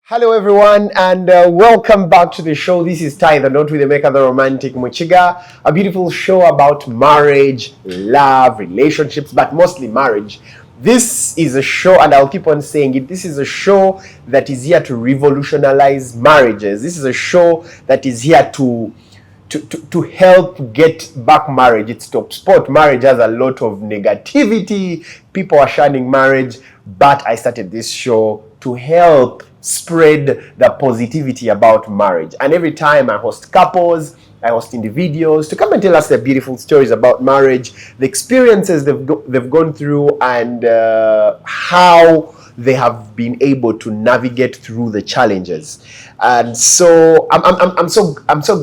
Hello everyone, and welcome back to the show. This is Ty, the Not With the Maker, the Romantic Muchiga, a beautiful show about marriage, love, relationships, but mostly marriage. This is a show, and I'll keep on saying it, this is a show that is here to revolutionize marriages. This is a show that is here to help get back marriage. It's top spot. Marriage has a lot of negativity. People are shunning marriage, but I started this show to help spread the positivity about marriage. And every time I host couples, I host individuals to come and tell us their beautiful stories about marriage, the experiences they've gone through, and how they have been able to navigate through the challenges. And so I'm so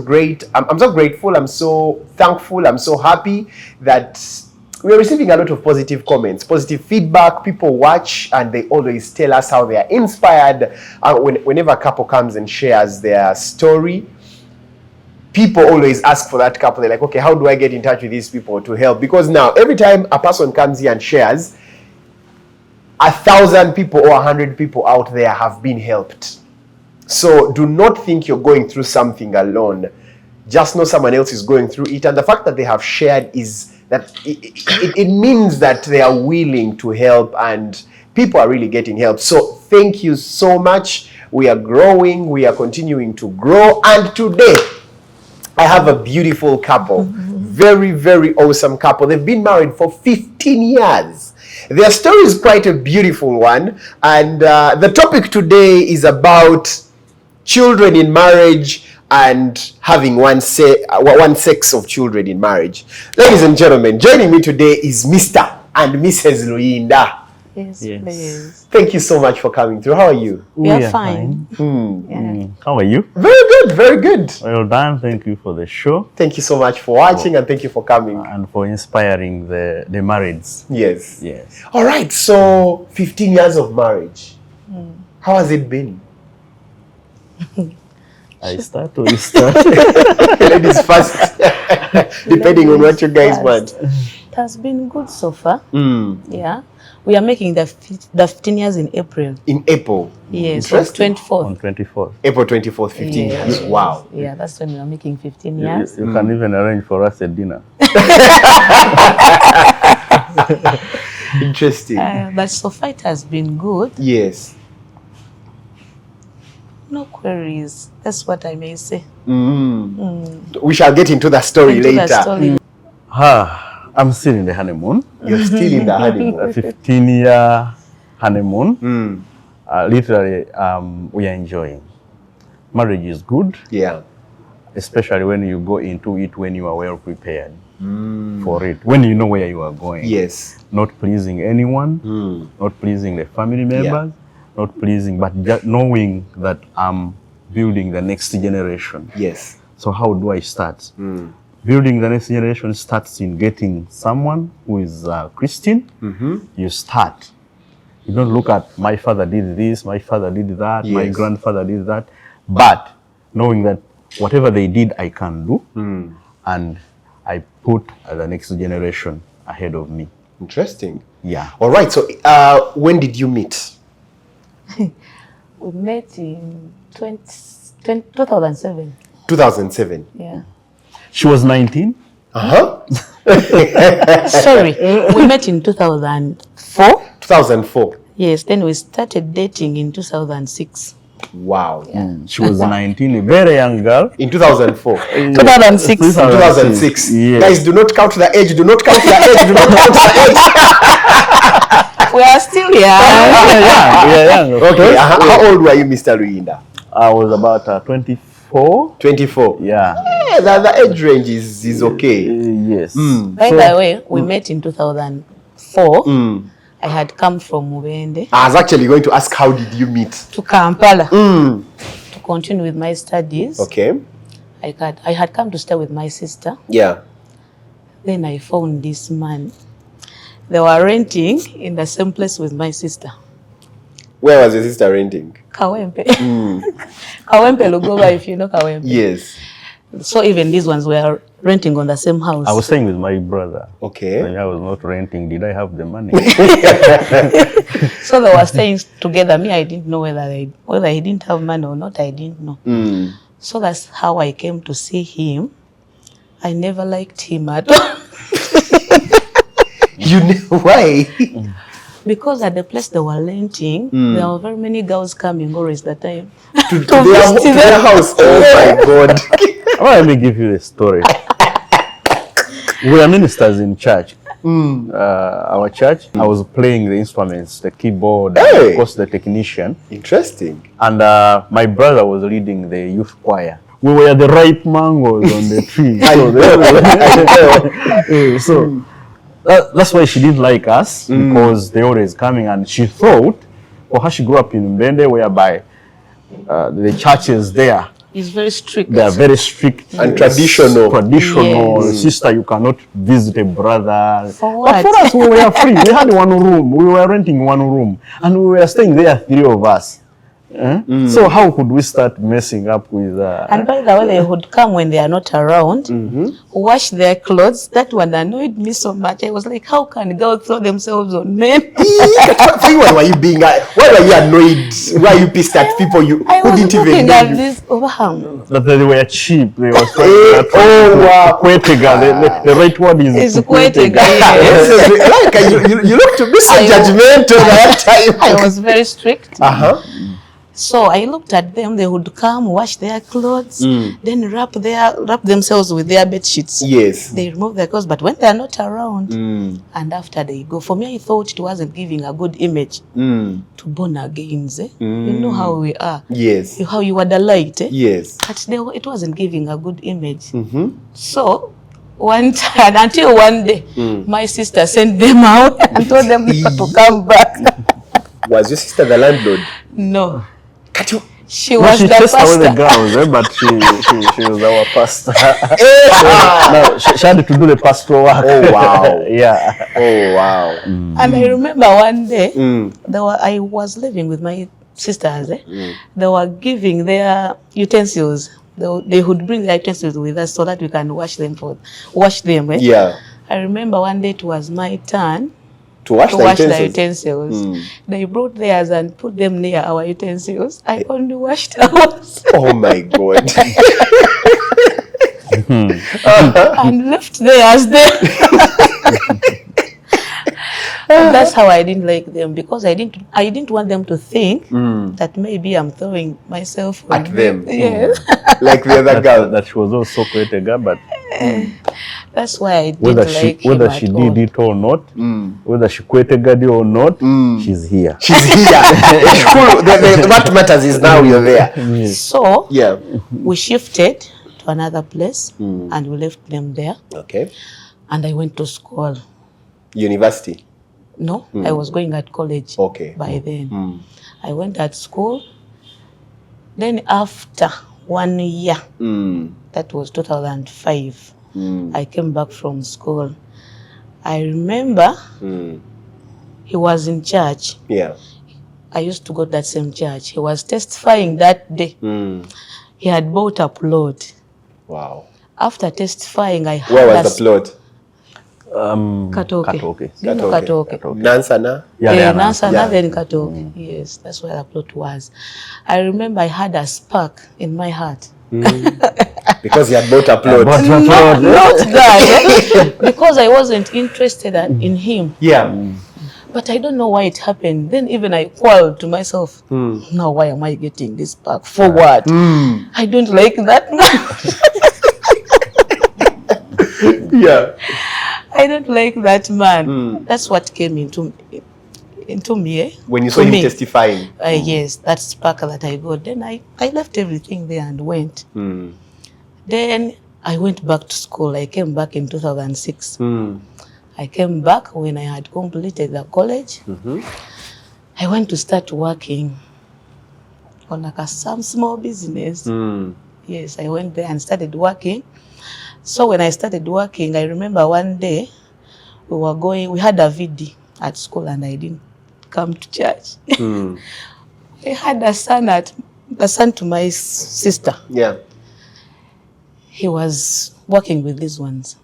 grateful, I'm so thankful, I'm so happy that we're receiving a lot of positive comments, positive feedback. People watch and they always tell us how they are inspired. Whenever a couple comes and shares their story, people always ask for that couple. They're like, okay, how do I get in touch with these people to help? Because now, every time a person comes here and shares, 1,000 people or 100 people out there have been helped. So do not think you're going through something alone. Just know someone else is going through it. And the fact that they have shared is that it means that they are willing to help, and people are really getting help. So thank you so much. We are growing. We are continuing to grow. And today, I have a beautiful couple. Very, very awesome couple. They've been married for 15 years. Their story is quite a beautiful one. And the topic today is about children in marriage and having one sex of children in marriage. Ladies and gentlemen, joining me today is Mr. and Mrs Luyinda. Yes, please. Thank you so much for coming through. How are you? We are fine. How are you? Very good, very good. Well done. Thank you for the show. Thank you so much for watching, and thank you for coming. And for inspiring the marrieds. Yes. Yes. All right, so 15 years of marriage. How has it been? I start or you start? Ladies first, depending on what you guys want. It has been good so far. Yeah. We are making the 15 years in April. In April? Yes, on 24th. On 24th. April 24th, 15 years. Wow. Yeah, that's when we are making 15 years. You can even arrange for us a dinner. Interesting. But so far it has been good. Yes. No queries. That's what I may say. We shall get into the story later. I'm still in the honeymoon. You're still in the honeymoon. A 15-year honeymoon. Literally, we are enjoying. Marriage is good. Yeah. Especially when you go into it when you are well prepared for it. When you know where you are going. Yes. Not pleasing anyone, not pleasing the family members, not pleasing, but just knowing that I'm building the next generation. Yes. So how do I start? Building the next generation starts in getting someone who is Christian. You start. You don't look at my father did this, my father did that, my grandfather did that, but knowing that whatever they did, I can do, and I put the next generation ahead of me. Interesting. Yeah. All right. So when did you meet? We met in 2007. 2007. Yeah. She was 19. Sorry, we met in 2004. 2004. Yes, then we started dating in 2006. Wow. She was 19, a very young girl. In 2004. 2006. 2006. Yes. Guys, do not count the age. Do not count the age. Do not count the age. We are still young. We are young. Okay. How old were you, Mr. Luyinda? I was about 24. 24. Yeah. The age range is okay. Yes. By the way, we met in 2004. I had come from Mubende. I was actually going to ask, how did you meet? To Kampala to continue with my studies. Okay. I had come to stay with my sister. Yeah. Then I found this man. They were renting in the same place with my sister. Where was your sister renting? Kawempe. Kawempe Lugoba, if you know Kawempe. Yes. So even these ones were renting on the same house. I was staying with my brother. Okay. I was not renting. Did I have the money? So they were staying together. Me, I didn't know whether he didn't have money or not. I didn't know. So that's how I came to see him. I never liked him at all. You know why? Because at the place they were renting, there were very many girls coming always that time. to their house. Oh my God. Well, let me give you the story. We are ministers in church. Our church, I was playing the instruments, the keyboard, and of course the technician. Interesting. And my brother was leading the youth choir. We were the ripe mangoes on the tree. So that's why she didn't like us, because they always coming, and she thought, or how she grew up in Mbende, whereby the churches there, It's very strict. they are very strict And traditional. Yes. Sister, you cannot visit a brother. For But what? for us, we were free. We had one room. We were renting one room, and we were staying there, 3 of us. So how could we start messing up with? And by the way, they would come when they are not around, wash their clothes. That one annoyed me so much. I was like, how can girls throw themselves on men? Why were you being? Why were you annoyed? Why are you pissed at people who didn't even know you? This overhang. That they were cheap. They were Wow. Kwetega. The right word is It's Kwetega. Like you look to be so judgmental that time. I was very strict. So I looked at them. They would come, wash their clothes, then wrap themselves with their bed sheets. yes. They remove their clothes, but when they are not around, and after they go, for me, I thought it wasn't giving a good image to born agains. You know how we are. Yes. How you are the light. Yes. But it wasn't giving a good image. So one time, until one day, my sister sent them out and told them not to come back. Was your sister the landlord? No. Cut you. She was she the chased away the pastor. girls, but she was our pastor. No, she had to do the pastoral work. Oh wow. Yeah. Oh wow. And I remember one day, I was living with my sisters. They were giving their utensils. They would bring their utensils with us so that we can wash them. Yeah. I remember one day it was my turn To wash to the wash the utensils. utensils. They brought theirs and put them near our utensils. I only washed ours Oh my God. and left theirs there. That's how I didn't like them, because I didn't want them to think that maybe I'm throwing myself on At them. Yes. Like the other girl. That she was also Kwetega, but That's why I didn't whether like she whether him she at did all. it or not, whether she Kwetega or not, she's here. She's here. It's cool. What matters is now you're there. So Yeah. we shifted to another place and we left them there. Okay. And I went to school. University. No, I was going at college Okay. by then. I went at school. Then after 1 year, that was 2005, I came back from school. I remember he was in church. Yeah. I used to go to that same church. He was testifying that day. He had bought a plot. Wow. After testifying, I heard Where was the plot? Katoke. You know Katoke. Katoke. Nansana. Nansana, then Katoke. Yes, that's where the plot was. I remember I had a spark in my heart. Because he had bought a plot. Not that, because I wasn't interested in him. Yeah. But I don't know why it happened. Then even I quarreled to myself. Now why am I getting this spark? For what? I don't like that man. Yeah. I don't like that man. That's what came into me. When you saw him testifying. Yes, that spark that I got. Then I left everything there and went. Then I went back to school. I came back in 2006. I came back when I had completed the college. I went to start working on some small business. Yes, I went there and started working. So when I started working, I remember one day we had a VD at school and I didn't come to church. I had a son to my sister. Yeah. he was working with these ones.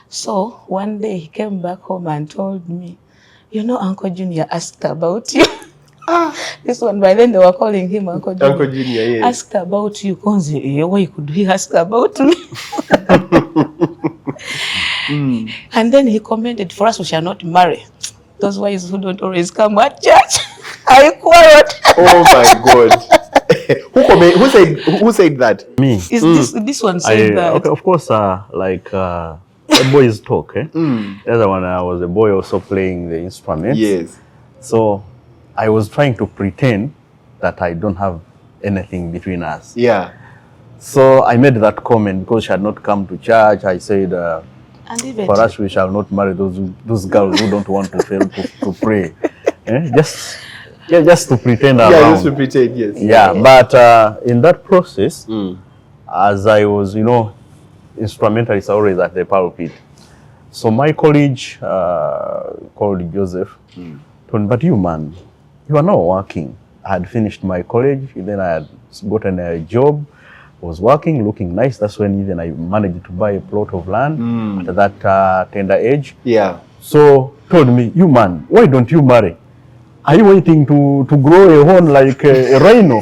So one day he came back home and told me, you know, Uncle Junior asked about you. This one, by then they were calling him Uncle Junior. Uncle Junior, yes. Asked about you. Why could he ask about me? And then he commented, for us we shall not marry. Those wives who don't always come at church. I quarreled. Oh my God. Who said that? Me. Is this one saying that? Okay, of course, like the boys talk. The other one, I was a boy also playing the instruments. Yes. So I was trying to pretend that I don't have anything between us. Yeah. So I made that comment because she had not come to church. I said, And even for us, we shall not marry those girls who don't want to fail to pray. Just to pretend around. Yeah, just to pretend, yes. Yeah, but in that process, as I was, instrumentalist always at the pulpit. So my college called Joseph told me, but you man, you are not working. I had finished my college, then I had gotten a job, was working, looking nice. That's when even I managed to buy a plot of land at that tender age. Yeah. So told me, you man, why don't you marry? Are you waiting to grow a horn like a rhino?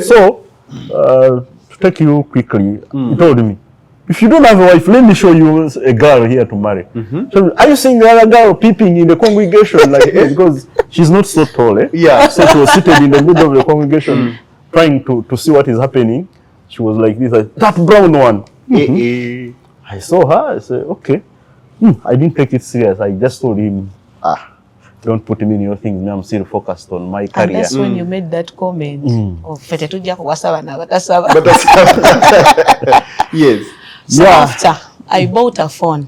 So, to take you quickly, he told me, if you don't have a wife, let me show you a girl here to marry. So, are you seeing the other girl peeping in the congregation like this? Because she's not so tall, eh? Yeah. So she was seated in the middle of the congregation, trying to see what is happening. She was like this, like, that brown one. I saw her, I said, okay. I didn't take it serious. I just told him, don't put me in your things. I'm still focused on my career. And that's when you made that comment of Yes. So after I bought a phone.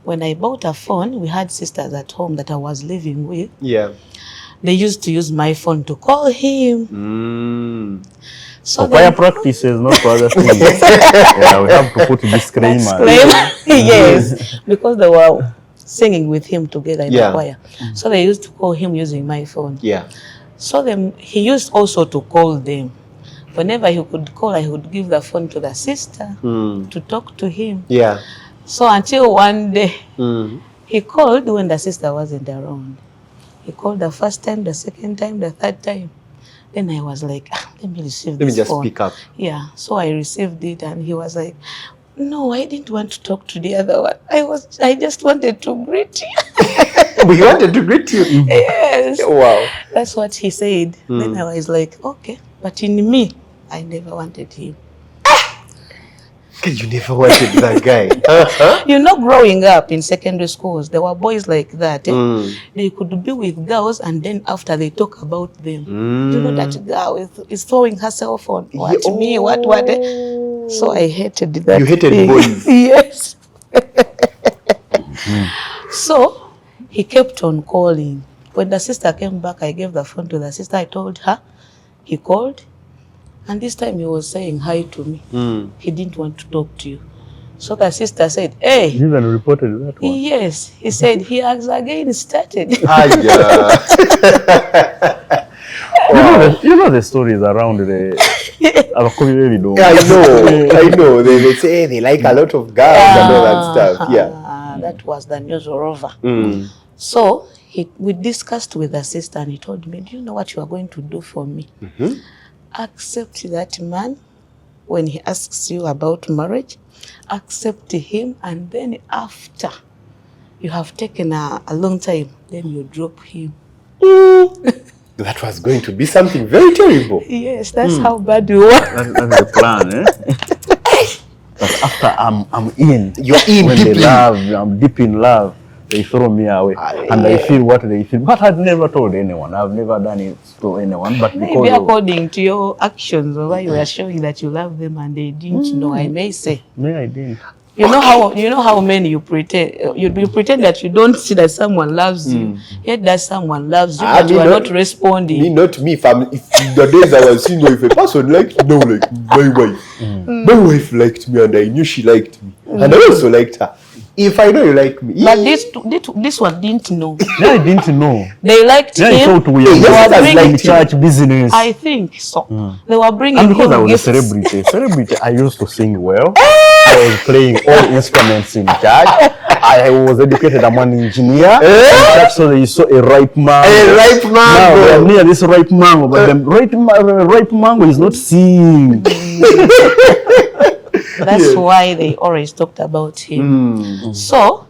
When I bought a phone, we had sisters at home that I was living with. Yeah. They used to use my phone to call him. So choir practices, not for other things. Yeah, we have to put a disclaimer. Yes, because they were singing with him together in the choir. So they used to call him using my phone. Yeah. So he used also to call them. Whenever he could call, I would give the phone to the sister to talk to him. Yeah. So until one day, he called when the sister wasn't around. He called the first time, the second time, the third time. Then I was like, let me receive this phone. Let me just pick up. Yeah, so I received it and he was like, no, I didn't want to talk to the other one. I just wanted to greet you. But he wanted to greet you? Yes. Wow. That's what he said. Then I was like, okay. But in me, I never wanted him. You never wanted that guy. You know, growing up in secondary schools, there were boys like that. They could be with girls and then after they talk about them. You know, that girl is throwing herself on me, what. So I hated that. You hated boys? Yes. So he kept on calling. When the sister came back, I gave the phone to the sister. I told her. He called. And this time he was saying hi to me. He didn't want to talk to you. So the sister said, hey. You even reported that one? Yes. He said, he has again started. You know the stories around the... I know. They say they like a lot of girls and all that stuff. Yeah. That was the news all over. So we discussed with the sister and he told me, do you know what you are going to do for me? Accept that man when he asks you about marriage, accept him, and then after you have taken a long time, then you drop him. That was going to be something very terrible. Yes, that's how bad we were. That's the plan, eh? But after I'm in. You're in when deeply. They love, I'm deep in love. They throw me away, and I feel what they feel. But I've never told anyone. I've never done it to anyone. But maybe according to your actions, or why you were showing that you love them and they didn't know, I may say. Me, I didn't. You know how many you pretend. You pretend that you don't see that someone loves you, yet that someone loves you, but you are not responding. Me, not me. If the days I was single, if a person liked me, no, like my wife. My wife liked me, and I knew she liked me, and I also liked her. If I know you like me. But this one didn't know. Yeah, I didn't know. They liked Yeah, I him. thought we Yes, were that's like like church business. I think so. They were bringing And because him I was gifts. a celebrity, I used to sing well. I was playing all instruments in church. I was educated. I'm an engineer. So they saw a ripe mango. A ripe mango. Now they are near this ripe mango, but the ripe mango is not seen. That's why they always talked about him. So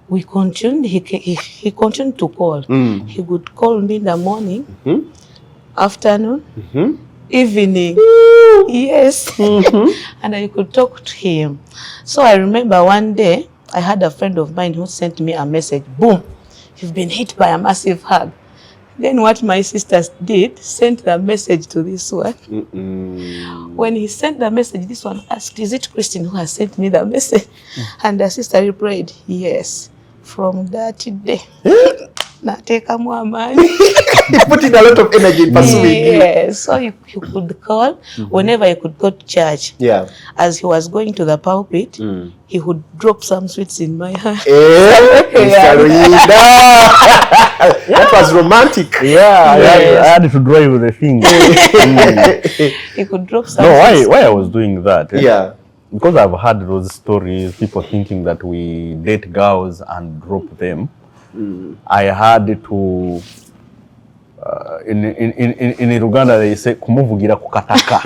we continued. He continued to call. He would call me in the morning, afternoon, evening. Yes. And I could talk to him. So I remember one day I had a friend of mine who sent me a message. Boom, you've been hit by a massive hug. Then what my sisters did, sent the message to this one. When he sent the message, this one asked, is it Christine who has sent me the message? And the sister replied, yes. From that day, nateka more money. He put in a lot of energy in pursuing you. Yes, so he could call whenever he could go to church. Yeah. As he was going to the pulpit, he would drop some sweets in my hand. Mr. Luyinda. That was romantic. Yeah, Yes. I had to drive with the thing. He could drop some No, sweets. why I was doing that? Yeah. Because I've heard those stories, people thinking that we date girls and drop them. I had to, in Uganda they say, kumuvugira kukataka.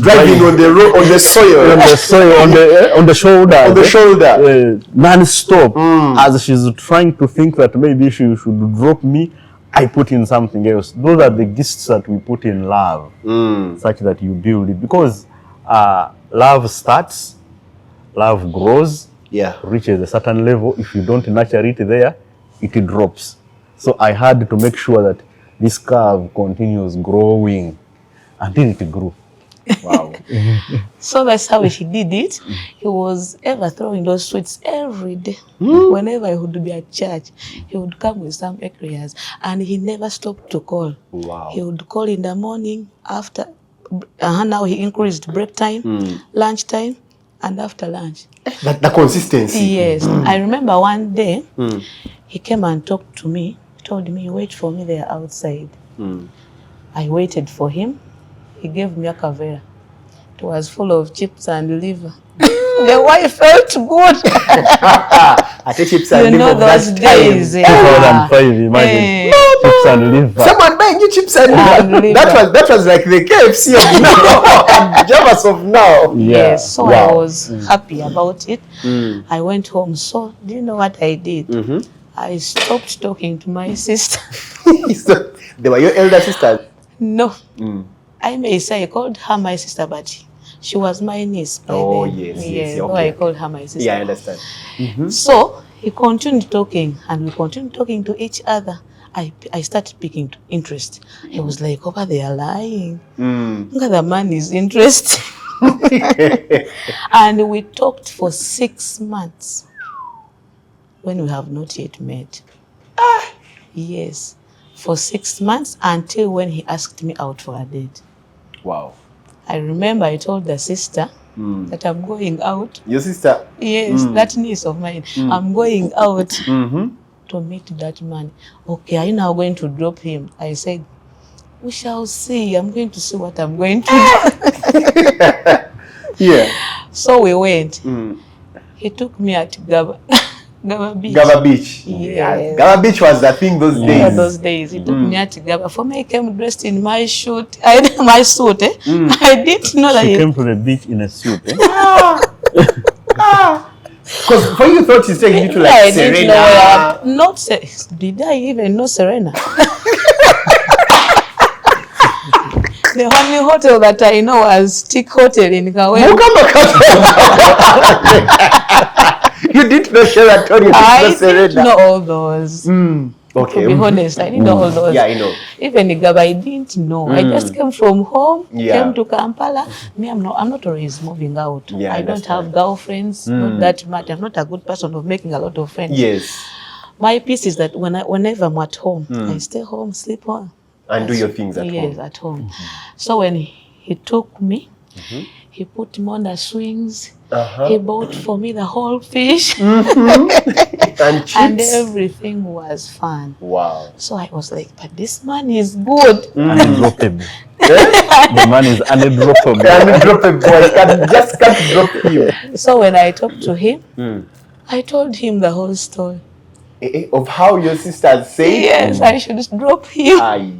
Driving on the road, on the soil. On the soil, on the shoulder. On the shoulder. Non-stop. As she's trying to think that maybe she should drop me, I put in something else. Those are the gifts that we put in love, such that you build it. Because love starts, love grows, reaches a certain level. If you don't nurture it there, it drops. So I had to make sure that this curve continues growing until it grew. Wow. So that's how he did it. He was ever throwing those sweets every day. Whenever he would be at church, he would come with some eclairs, and he never stopped to call. Wow. He would call in the morning, after, now he increased break time, lunch time, and after lunch. The consistency. Yes. I remember one day, he came and talked to me, told me, wait for me there outside. I waited for him. He gave me a kavera. It was full of chips and liver. The wife felt good. I take chips and You know liver those that days. time. 2005, imagine. Chips and liver. Someone buying you chips and And liver. liver. That was like the KFC of now. Javas of now. Yes, so I Wow. was happy about it. I went home. So, do you know what I did? I stopped talking to my sister. So, they were your elder sisters. No. I may say I called her my sister, but she was my niece. By Oh, then. yes, so okay. I called her my sister. Yeah, I understand. So he continued talking, and we continued talking to each other. I started picking interest. He was like, over there lying. Look at the man is interested. And we talked for 6 months when we have not yet met. Yes, for 6 months, until when he asked me out for a date. Wow. I remember I told the sister that I'm going out. Your sister? Yes, that niece of mine. I'm going out to meet that man. Okay, are you now going to drop him? I said, we shall see. I'm going to see what I'm going to do. Yeah. So we went. He took me at Gaba Beach. Gaba Beach. Yes. Gaba Beach was the thing those days. Yeah, those days. He took me at Gaba. For me, I came dressed in my suit. My suit. I didn't know that She he came to the beach in a suit. Because for you thought he's taking you to like I didn't know Serena. where not did I even know Serena? The only hotel that I know was Stick Hotel in Kawe. You didn't know Sheraton, you didn't know I didn't Serena. know all those. Okay. To be honest, I didn't know all those. Yeah, I know. Even Igaba, I didn't know. I just came from home, Yeah. came to Kampala. Me, I'm not always moving out. Yeah, I don't have girlfriends, not that much. I'm not a good person of making a lot of friends. Yes. My piece is that whenever I'm at home, I stay home, sleep home. And do your things at Yes, home. at home. So when he took me, He put me on the swings. He bought for me the whole fish. And chips. And everything was fun. Wow. So I was like, but this man is good. Undroppable. The man is undroppable. Undroppable. I can't drop him. So when I talked to him, I told him the whole story. Of how your sister said? Yes, I should drop him. Aye.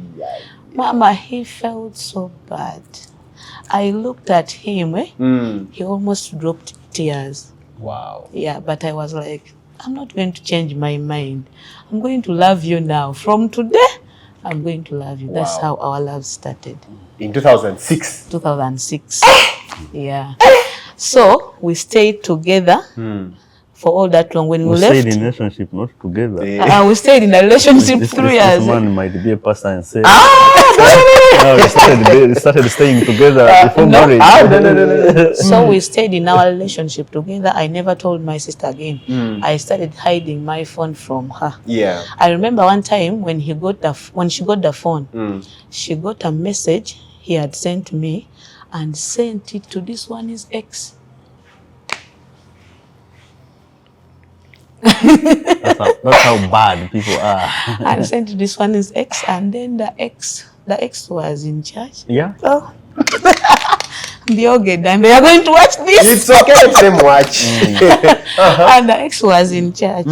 Mama, he felt so bad. I looked at him, he almost dropped tears. Wow. Yeah, but I was like, I'm not going to change my mind. I'm going to love you now. From today, I'm going to love you. Wow. That's how our love started. In 2006? 2006. Yeah. So we stayed together for all that long. When we left, stayed in a relationship, not together. we stayed in a relationship 3 years. This man might be a pastor and say, no, we started staying together before marriage. No. So we stayed in our relationship together. I never told my sister again. I started hiding my phone from her. Yeah. I remember one time when she got the phone, she got a message he had sent me and sent it to this one, his ex. That's how bad people are. And sent to this one, his ex, and then the ex was in charge. Yeah. Oh. The okay, and they are going to watch this. It's okay, let them watch. And the ex was in charge.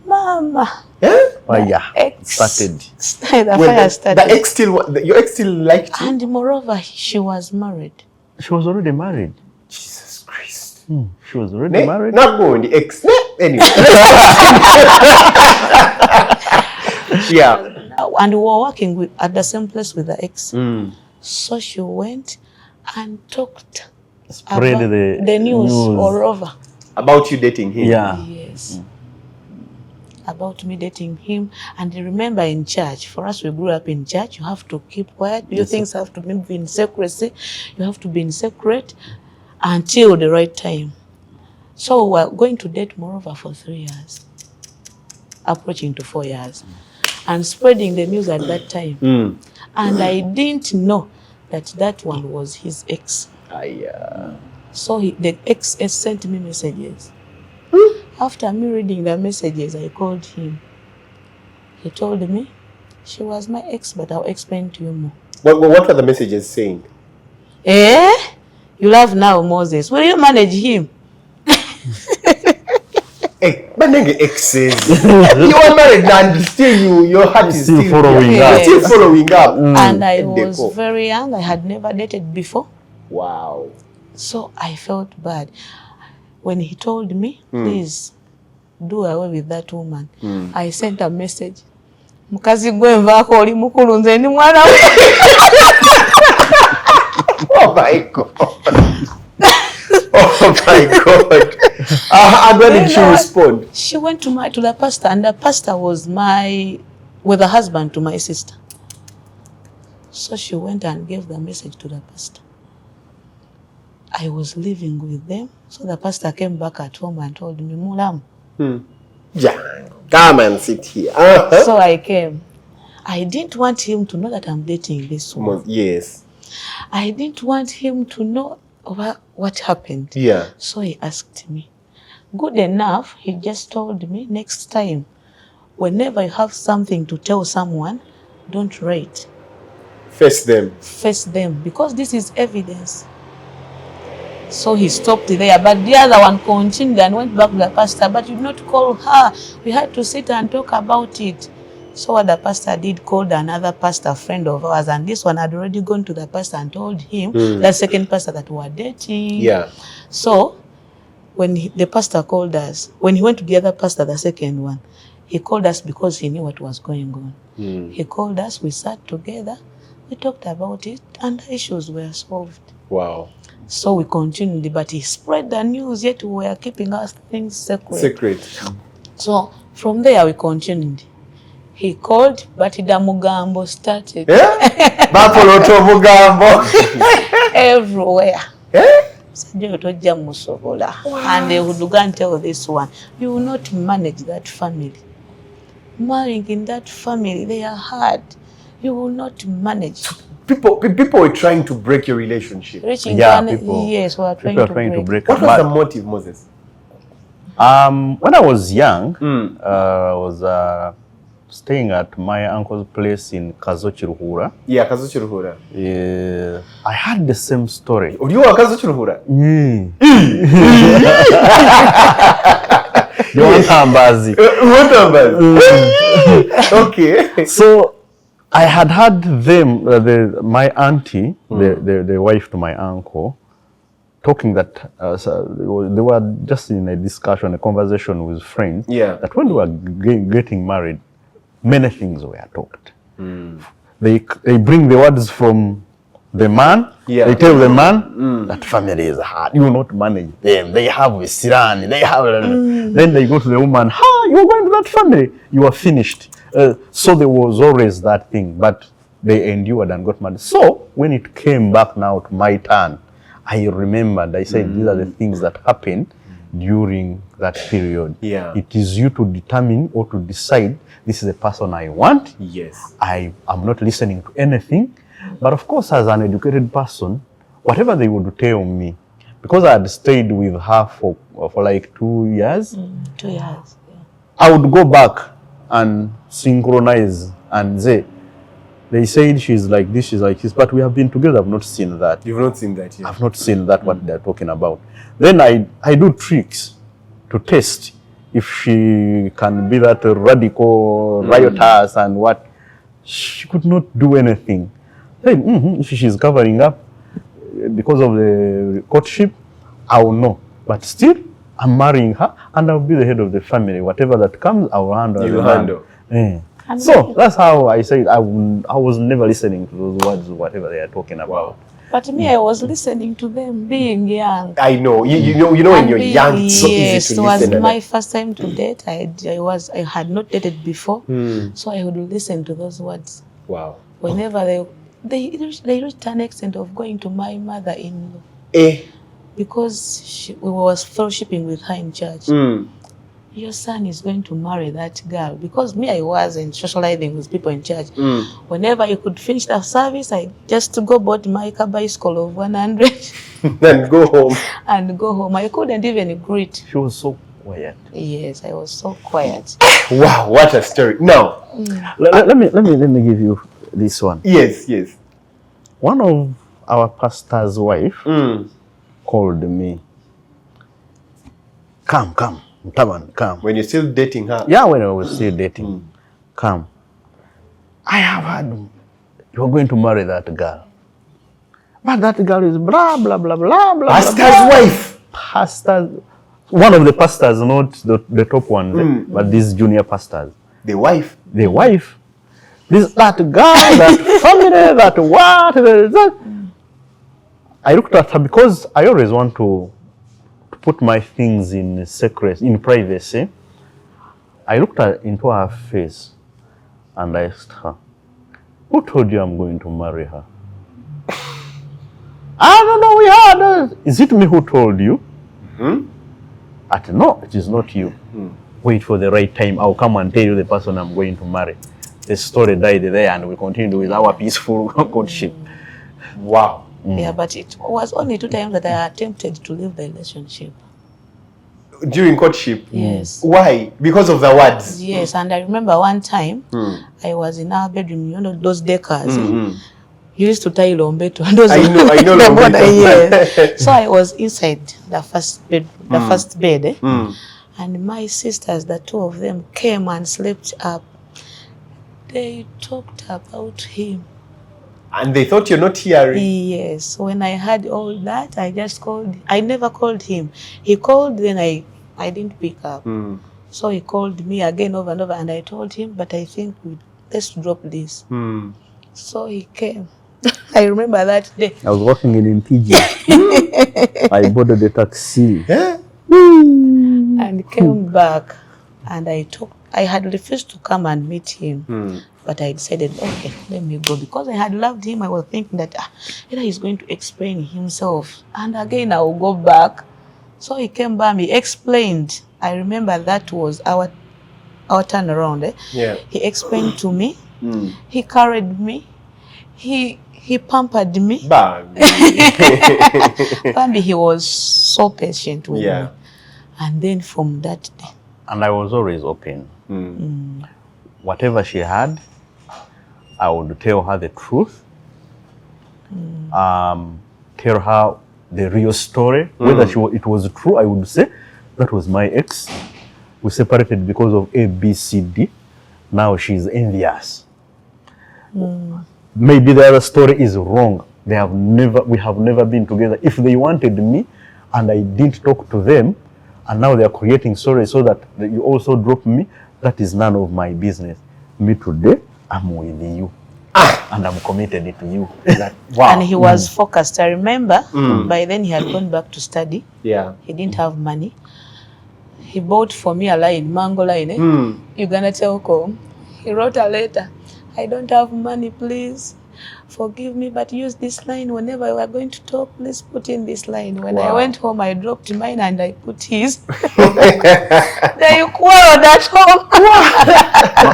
Mama. Oh, yeah. Ex Started. The fire started. The ex still, your ex still liked you? And moreover, she was married. She was already married. Jesus Christ. She was already married. Not going the ex. Anyway. Yeah. And we were working at the same place with the ex. So she went and talked Spread about the news all over. About you dating him? Yeah. Yes. About me dating him. And remember, in church, for us, we grew up in church, you have to keep quiet. Your things have to be in secrecy. You have to be in secret until the right time. So we were going to date moreover for 3 years, approaching to 4 years, and spreading the news at that time. And I didn't know that one was his ex. So the ex sent me messages. After me reading the messages, I called him. He told me she was my ex, but I'll explain to you more. What were the messages saying? You love now Moses. Will you manage him? Hey, but exes. You are married and still your heart is still following up. Still following up. And I was very young. I had never dated before. Wow. So I felt bad. When he told me, please do away with that woman, I sent a message. Mukazi gwe nvaako oli mukulu nze ndi mwana we. Oh my God. Oh my God. And when did she respond? She went to the pastor, and the pastor was the husband to my sister. So she went and gave the message to the pastor. I was living with them, so the pastor came back at home and told me, Mulam. Yeah, come and sit here. So I came. I didn't want him to know that I'm dating this woman. Yes. I didn't want him to know what happened. Yeah. So he asked me. Good enough, he just told me, next time, whenever you have something to tell someone, don't write. Face them. Face them, because this is evidence. So he stopped there, but the other one continued and went back to the pastor, but you did not call her. We had to sit and talk about it. So what the pastor did, called another pastor friend of ours, and this one had already gone to the pastor and told him, the second pastor, that we were dating. Yeah. So when the pastor called us, when he went to the other pastor, the second one, he called us because he knew what was going on. He called us, we sat together, we talked about it, and the issues were solved. Wow. So we continued, but he spread the news, yet we were keeping our things secret. So from there we continued. He called, but the mugambo started. Everywhere. And they would go and tell this one, you will not manage that family. Marrying in that family, they are hard. You will not manage. people were trying to break your relationship. Reaching Yeah, to an, people- yes, we are trying People are to trying to break What up. was the But, motive, Moses? when I was young, I was staying at my uncle's place in Kazochiruhura. Yeah, Kazuchiruhura. I had the same story. You were Kazuchiruhura? The one Tambazi. What numbers? Okay. So I had them, my auntie, the wife to my uncle, talking that so they were just in a discussion, a conversation with friends. Yeah. That when they were getting married, many things were talked. They bring the words from the man. Yeah. They tell the man that family is hard. You will not manage them. They have a siran. They have. Then they go to the woman. You are going to that family. You are finished. So there was always that thing, but they endured and got married. So when it came back now to my turn, I remembered. I said these are the things that happened during that period. Yeah. It is you to determine or to decide. This is the person I want. Yes. I am not listening to anything. But of course, as an educated person, whatever they would tell me, because I had stayed with her for like 2 years, 2 years. Yeah. I would go back and synchronize and say, they said she's like this, she's like this, but we have been together, I've not seen that. You've not seen that yet. I've not seen that, what they're talking about. Then I do tricks to test if she can be that radical, riotous and what. She could not do anything. Then, if she's covering up because of the courtship, I will know. But still, I'm marrying her and I'll be the head of the family. Whatever that comes, I will handle. You will handle. So that's how I said I was never listening to those words, whatever they are talking about. But me, I was listening to them being young. I know. You know when you're young, it's so yes, easy to it was listen. my first time to date. I had not dated before, so I would listen to those words. Wow. Whenever they reached an extent of going to my mother-in-law because we was fellowshipping with her in church. Your son is going to marry that girl, because me, I wasn't socializing with people in church. Whenever you could finish the service, I just go bought my bicycle of 100 Then go home. and go home. I couldn't even greet. She was so quiet. Yes, I was so quiet. Wow, what a story. Now, Let me give you this one. yes. One of our pastor's wife called me. Come, Taban, come. When you're still dating her. Yeah, when I was still dating. Come. I have heard you're going to marry that girl. But that girl is blah, blah, blah, blah, blah. Pastor's wife. Pastor, one of the pastors, not the top ones, but these junior pastors. The wife. The wife. That girl, that family, that what, that. I looked at her because I always want to put my things in secret, in privacy. I looked into her face and I asked her, who told you I'm going to marry her? I don't know, we had. Is it me who told you? No, it is not you. Wait for the right time. I'll come and tell you the person I'm going to marry. The story died there and we continued with our peaceful courtship. Wow. Yeah, but it was only 2 times that I attempted to leave the relationship. During courtship? Yes. Why? Because of the words? Yes, and I remember one time I was in our bedroom, you know, those decors. You used to tie lombeto. I know lombeto. Yes. So I was inside the first bed, and my sisters, the 2 of them, came and slept up. They talked about him. And they thought you're not hearing? Yes. When I heard all that, I just called. I never called him. He called, then I didn't pick up. So he called me again over and over, and I told him, but I think let's drop this. So he came. I remember that day. I was working in MPG. I boarded the taxi. And came back, and I had refused to come and meet him. But I decided, okay, let me go, because I had loved him. I was thinking that either he's going to explain himself, and again I will go back. So he came back, he explained. I remember that was our turnaround. Yeah. He explained to me. He carried me. He pampered me. Bambi. Bambi, he was so patient with me. And then from that day. And I was always open. Whatever she had, I would tell her the truth. Tell her the real story. Whether it was true, I would say, that was my ex. We separated because of A, B, C, D. Now she's envious. Maybe the other story is wrong. We have never been together. If they wanted me and I didn't talk to them, and now they are creating stories so that you also drop me, that is none of my business. Me today, I'm with you. And I'm committed to you. Wow. And he was focused. I remember by then he had gone back to study. Yeah. He didn't have money. He bought for me a line, mango line. You're gonna tell him. He wrote a letter. I don't have money, please. Forgive me, but use this line whenever we are going to talk. Please put in this line. When I went home, I dropped mine and I put his. Then you quarreled at home.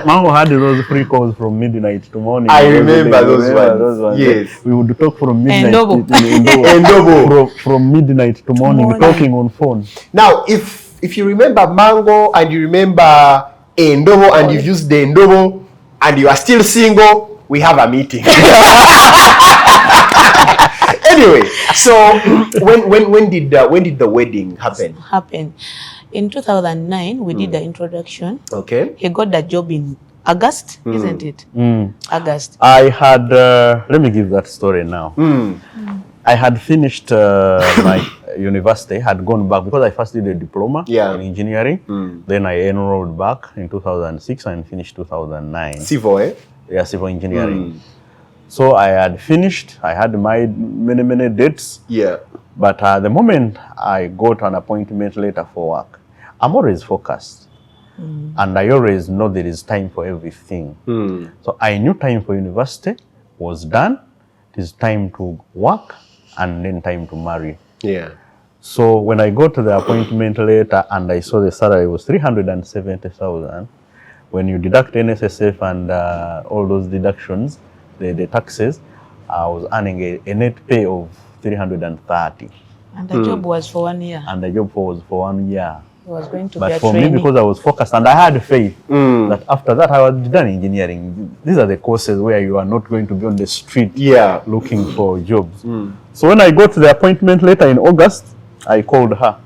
Mango had those free calls from midnight to morning. I remember those ones. Yes. We would talk from midnight from midnight to morning, talking on phone. Now, if you remember Mango and you remember Endobo and you've used the Endobo and you are still single, we have a meeting. Anyway, so when did the wedding happen? In 2009, we did the introduction. Okay. He got the job in August, isn't it? August. I had, let me give that story now. I had finished my university, had gone back because I first did a diploma in engineering. Then I enrolled back in 2006 and finished 2009. Civil, eh? Yeah, civil engineering. So I had finished. I had my many dates. Yeah. But the moment I got an appointment letter for work, I'm always focused. And I always know there is time for everything. So I knew time for university was done. It is time to work and then time to marry. Yeah. So when I got to the appointment letter and I saw the salary was 370,000, when you deduct NSSF and all those deductions, the taxes, I was earning a net pay of 330. And the job was for 1 year. And the job was for 1 year. It was going to but be a for training. me, because I was focused and I had faith that after that I was done engineering. These are the courses where you are not going to be on the street looking for jobs. So when I got the appointment letter in August, I called her.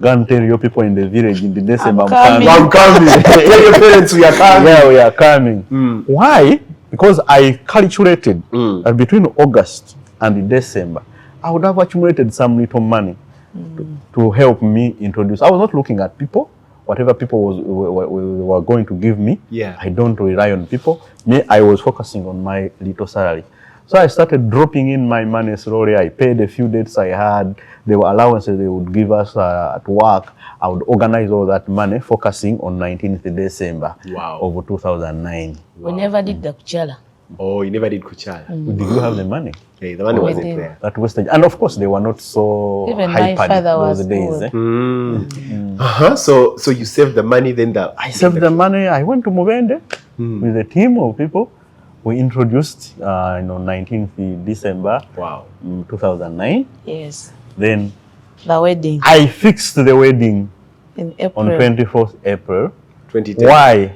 Go and tell your people in the village in the December, I'm coming. Tell your parents we are coming. Yeah, we are coming. Why? Because I calculated that between August and December, I would have accumulated some little money to help me introduce. I was not looking at people. Whatever people were going to give me, I don't rely on people. Me, I was focusing on my little salary. So I started dropping in my money slowly. I paid a few dates I had. There were allowances they would give us at work. I would organize all that money, focusing on 19th December of 2009. We never did the kuchala. Oh, you never did kuchala. Did you have the money? Yeah, the money wasn't there. That wastage. And of course, they were not so even hypered my father those was days. So you saved the money, then I saved the money. I went to Mubende with a team of people. We introduced 19th December 2009. Yes. Then the wedding. I fixed the wedding in April. On 24th April. 2010. Why?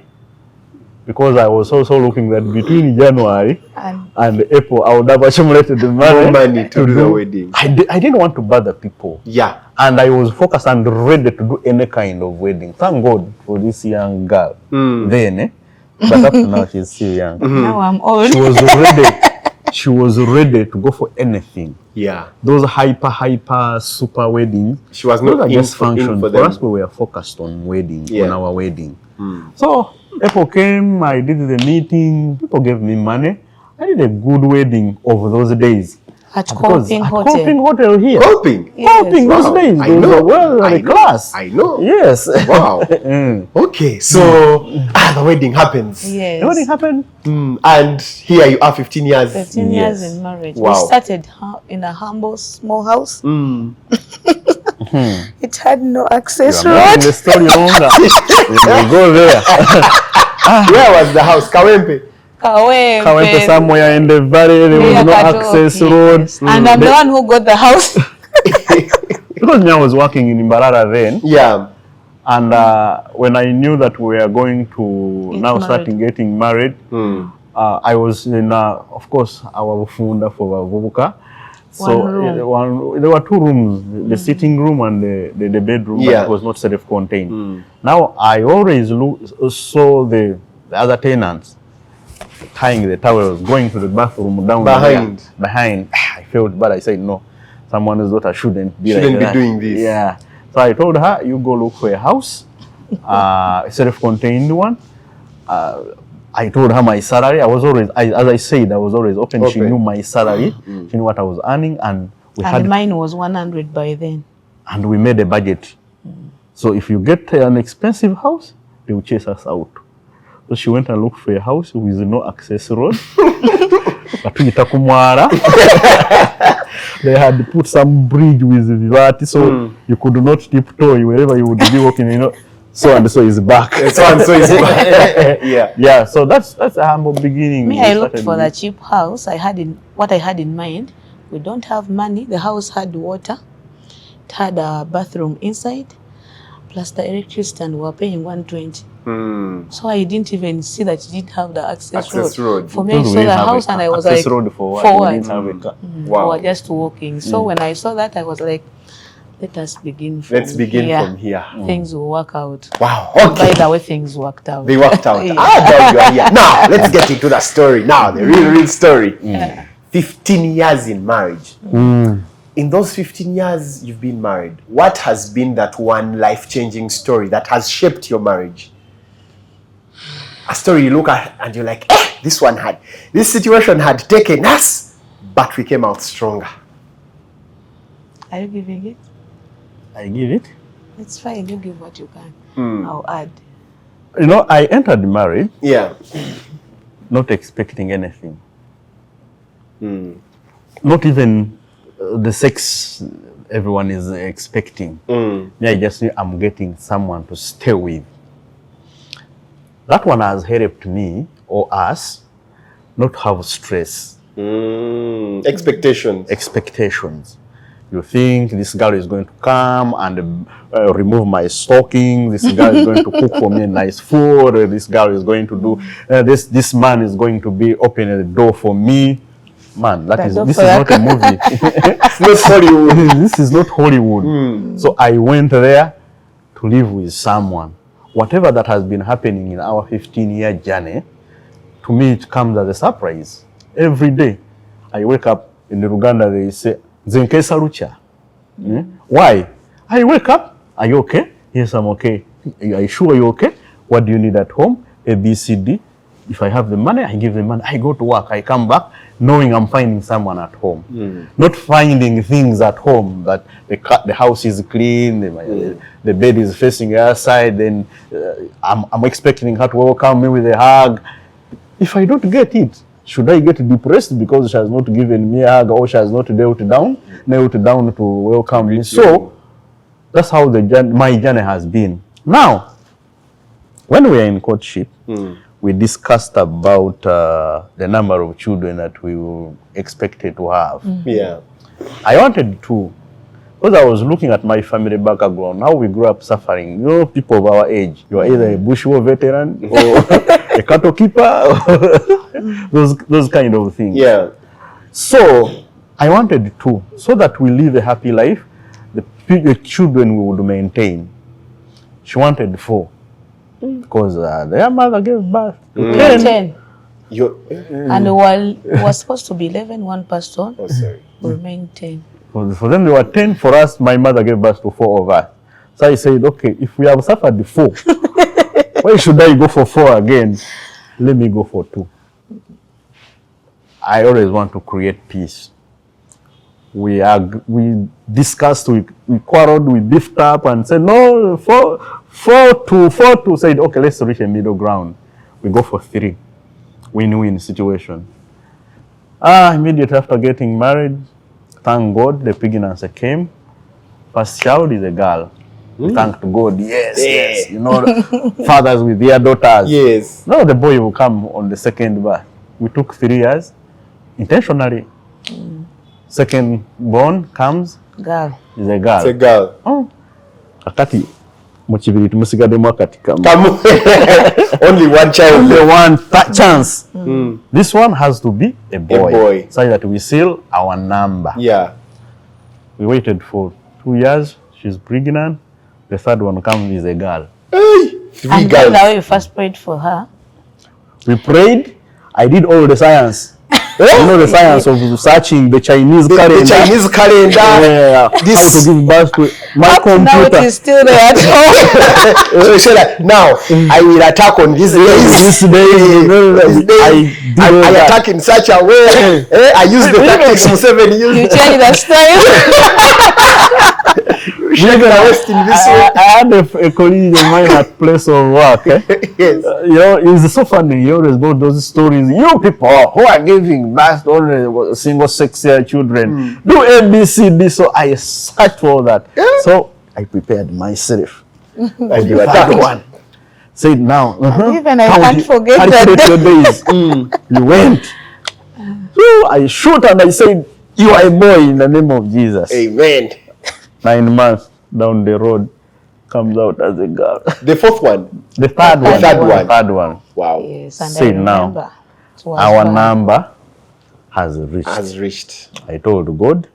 Because I was also looking that between January and April, I would have accumulated the money to do the wedding. I didn't want to bother people. Yeah. And I was focused and ready to do any kind of wedding. Thank God for this young girl. Then, but up to now, she's still young. Now I'm old. She was ready to go for anything. Yeah. Those hyper super weddings. She was not just functions. For us, we were focused on wedding, on our wedding. So April came, I did the meeting, people gave me money. I did a good wedding over those days. At Courtship Hotel here. Courtship? Yes. Courtship, those days. I know. Well, class. I know. Yes. Wow. Okay, so the wedding happens. Yes. The wedding happened. And here you are, 15 years. 15 years in marriage. Wow. We started in a humble, small house. It had no access road. The story longer. We go there. Where was the house? Kawempe? Kawempe somewhere in the valley, there was no access road. Yes. And I'm the one who got the house. Because me, I was working in Mbarara then. Yeah. And when I knew that we were going to starting getting married, I was in, of course, our funda for Vubuka. So there were 2 rooms, the sitting room and the bedroom, but it was not self-contained. Now, I always saw the other tenants tying the towels, going to the bathroom down behind. I felt bad. I said, no, someone's daughter shouldn't be doing this. Yeah. So I told her, you go look for a house, a self-contained one. I told her my salary. I was always, as I said, I was always open. She knew my salary. She knew what I was earning, and mine was 100 by then. And we made a budget. So if you get an expensive house, they will chase us out. So she went and looked for a house with no access road. They had put some bridge with vivati, so you could not tiptoe wherever you would be walking. You know. So and so is back. So and so is back. Yeah. So that's a humble beginning. Me, I looked for the cheap house. What I had in mind. We don't have money. The house had water. It had a bathroom inside, plus the electricity, and we were paying 120. So I didn't even see that you didn't have the access road. For me, I saw the house and I was like, road for what? We were just walking. So when I saw that, I was like, let us begin from here. Things will work out. Wow. Okay. By the way, things worked out. They worked out. Now you are here. Now, let's get into the story. Now, the real story. 15 years in marriage. In those 15 years you've been married, what has been that one life-changing story that has shaped your marriage? A story you look at and you're like, this situation had taken us, but we came out stronger. Are you giving it? I give it. It's fine. You give what you can. I'll add. You know, I entered marriage. Yeah. Not expecting anything. Not even the sex everyone is expecting. I just knew I'm getting someone to stay with. That one has helped me or us not have stress. Expectations. You think this girl is going to come and remove my stocking. This girl is going to cook for me nice food. This girl is going to do this man is going to be opening the door for me. Man, this is not a movie. It's not Hollywood. This is not Hollywood. So I went there to live with someone. Whatever that has been happening in our 15-year journey, to me it comes as a surprise. Every day I wake up in Uganda, they say, Zenkesa Lucha. Why? I wake up, are you okay? Yes, I'm okay. Are you sure you're okay? What do you need at home? A, B, C, D. If I have the money, I give the money. I go to work, I come back, knowing I'm finding someone at home. Not finding things at home, that the house is clean, the bed is facing the other side, then I'm expecting her to welcome me with a hug. If I don't get it, should I get depressed because she has not given me a hug or she has not knelt down to welcome me? So that's how my journey has been. Now, when we are in courtship, we discussed about the number of children that we were expected to have. Yeah. I wanted to, because I was looking at my family background, how we grew up suffering. You know, people of our age, you are either a bush war veteran or a cattle keeper, those kind of things. Yeah. So I wanted to, so that we live a happy life, the children we would maintain. She wanted 4. Because their mother gave birth to 10. And we were supposed to be 11, one passed on. Oh, sorry. We remained 10. For them, they were 10. For us, my mother gave birth to 4 of us. So I said, okay, if we have suffered 4, why should I go for 4 again? Let me go for 2. I always want to create peace. We discussed, we quarreled, we beefed up and said, no, 4-2, said, okay, let's reach a middle ground. We go for 3. Win-win situation. Immediately after getting married, thank God, the pregnancy came. First child is a girl. Thank God, yes. You know, fathers with their daughters. Yes. No, the boy will come on the second birth. We took 3 years intentionally. Second born comes Girl. is a girl. It's a girl. Oh. Akati muchibiri tumusigademu akati kamu. Only one child. Only one chance. This one has to be a boy. A boy. So that we seal our number. Yeah. We waited for 2 years. She's pregnant. The third one comes is a girl. Hey, 3 And girls. by the way, we first prayed for her. We prayed. I did all the science. You know the science of searching the Chinese calendar. The Chinese calendar. Yeah. This- How to give birth to my Up to now it computer. is still there at home. So you say that now I will attack on this day. This day, I attack in such a way. I use the tactics for 7 years. You change the style. Shake the West in this way. I had a colleague of mine at place of work. Yes. You know, it's so funny. He always got those stories. You people who are giving birth to only single-sex children, do ABCD. So I searched for that. Yeah. So I prepared myself. And you The attack third one. one. Said now. Even I can't forget calculate that. your days. You went. So I shoot and I said, "You are a boy in the name of Jesus." Amen. 9 months down the road, comes out as a girl. The fourth one. The third one. third one. The third one. Wow. Yes, and Say I now, remember. it was Our bad. number has reached. Has reached. I told God,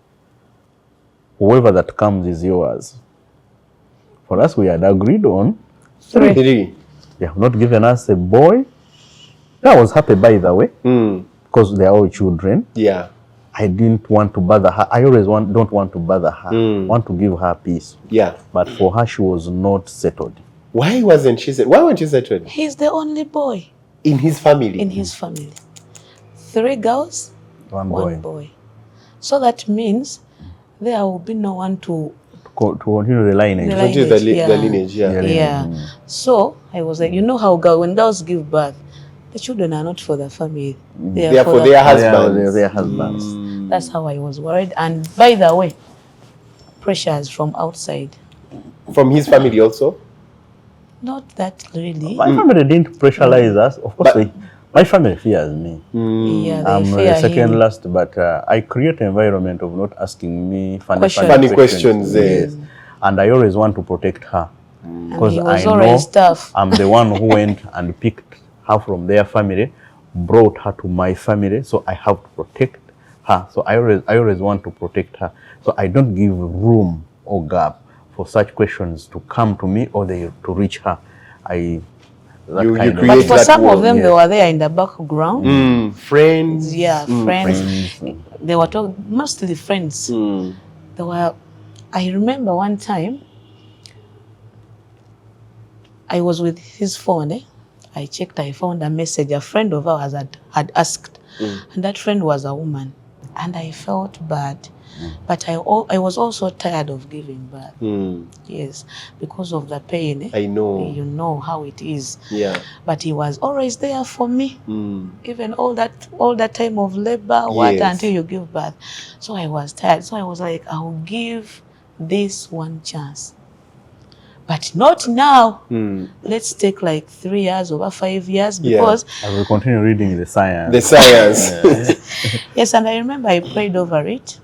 whoever that comes is yours. For us, we had agreed on. 3. 3. They have not given us a boy. I was happy, by the way, because they are all children. Yeah. I didn't want to bother her. I always don't want to bother her. Want to give her peace. Yeah. But for her, she was not settled. Why wasn't she settled? Why weren't you settled? He's the only boy In his family. in his family. 3 girls, One 1 boy. boy. So that means there will be no one to To continue the lineage. The Continue the, lineage, the lineage, yeah. Yeah. So I was like, you know how when girls give birth, the children are not for the family. They are for their husbands. Their husbands. That's how I was worried. And by the way, pressures from outside. From his family also? Not that really. My family didn't pressurize us. Of course, my family fears me. Yeah, they I'm fear second him. last, but I create an environment of not asking me funny questions. Yes. And I always want to protect her. And Because he I was know always tough. I'm the one who went and picked her from their family, brought her to my family, so I have to protect her. So I always want to protect her. So I don't give room or gap for such questions to come to me or to reach her. You But create for that some wall, of them, yes. they were there in the background. Friends. Yeah, friends. They were mostly friends. They were. I remember one time, I was with his phone. I checked. I found a message. A friend of ours had asked, and that friend was a woman, and I felt bad. But I was also tired of giving birth. Yes, because of the pain. I know. You know how it is. Yeah. But he was always there for me. Even all that time of labor, what Yes. until you give birth. So I was tired. So I was like, I'll give this one chance. But not now. Let's take like 3 years over 5 years because I will continue reading the science. The science. yes, and I remember I prayed over it.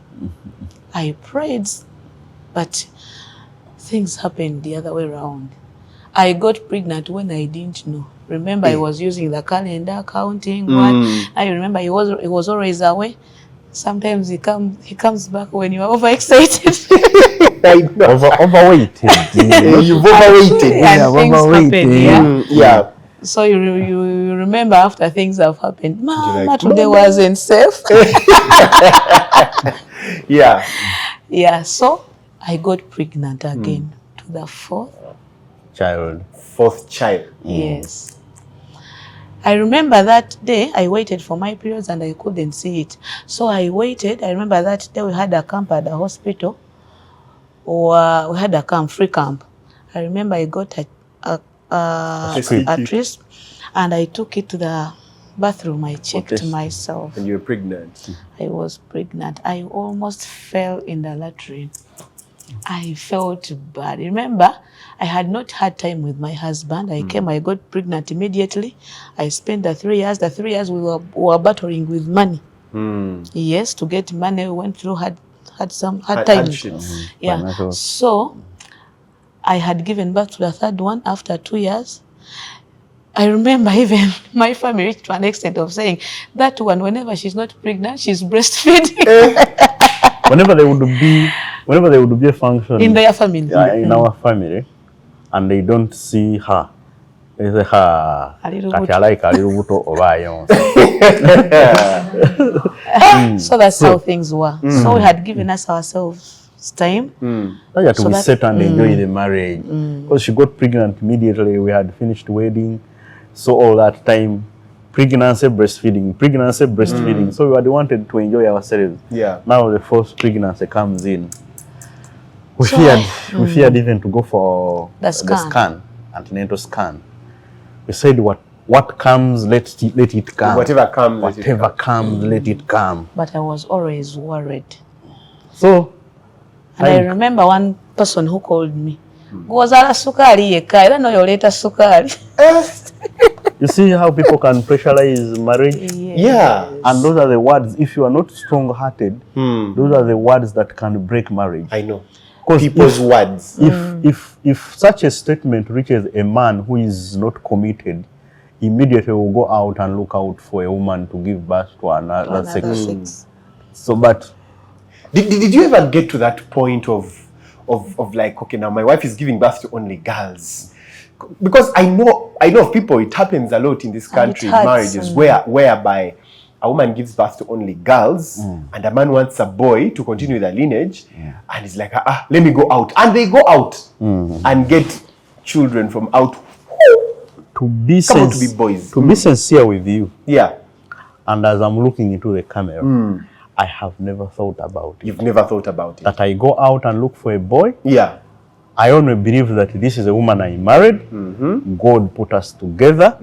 I prayed, but things happened the other way around. I got pregnant when I didn't know. Remember, I was using the calendar, counting what. I remember he was always away. Sometimes he comes back when you are overexcited. I know. Overweight. You've overweighted. And things happen, Yeah. So you remember after things have happened, Mama like, today wasn't safe. Yeah. Yeah, so I got pregnant again to the 4th. Child. 4th child. Yes. I remember that day I waited for my periods and I couldn't see it. So I waited. I remember that day we had a camp at the hospital. Or we had a camp, free camp. I remember I got a twist and I took it to the bathroom. I checked myself. And you're pregnant. I was pregnant. I almost fell in the latrine. I felt bad. Remember, I had not had time with my husband. I came, I got pregnant immediately. I spent the 3 years. The 3 years we were battling with money. Yes, to get money. We went through hard times. Yeah. Financial. So I had given birth to the third one after 2 years. I remember even my family reached to an extent of saying that one, whenever she's not pregnant, she's breastfeeding. Whenever there would be a function In their family. in our family, and they don't see her, they say, "Ha, like a little bit of So that's how things were. So we had given ourselves time. Now you have to be set and enjoy the marriage. Because she got pregnant immediately. We had finished wedding. So all that time, pregnancy, breastfeeding. So we had wanted to enjoy ourselves. Yeah. Now the first pregnancy comes in. We feared even to go for the scan, antenatal scan. We said what comes, let it come. Whatever comes, let it come. But I was always worried. So, and I remember one person who called me. Gozala sukari yeka, I don't know your later sukari. You see how people can pressurize marriage? Yeah. And those are the words, if you are not strong-hearted, those are the words that can break marriage. I know. People's words. If such a statement reaches a man who is not committed, immediately will go out and look out for a woman to give birth to another sex. So, but did you ever get to that point of like, okay, now my wife is giving birth to only girls? Because I know of people, it happens a lot in this country, marriages whereby a woman gives birth to only girls and a man wants a boy to continue the lineage, and he's like, let me go out. And they go out and get children from out. To be boys. To be sincere with you. Yeah. And as I'm looking into the camera, I have never thought about it. You've never thought about it? That I go out and look for a boy? Yeah. I only believe that this is a woman I married. God put us together.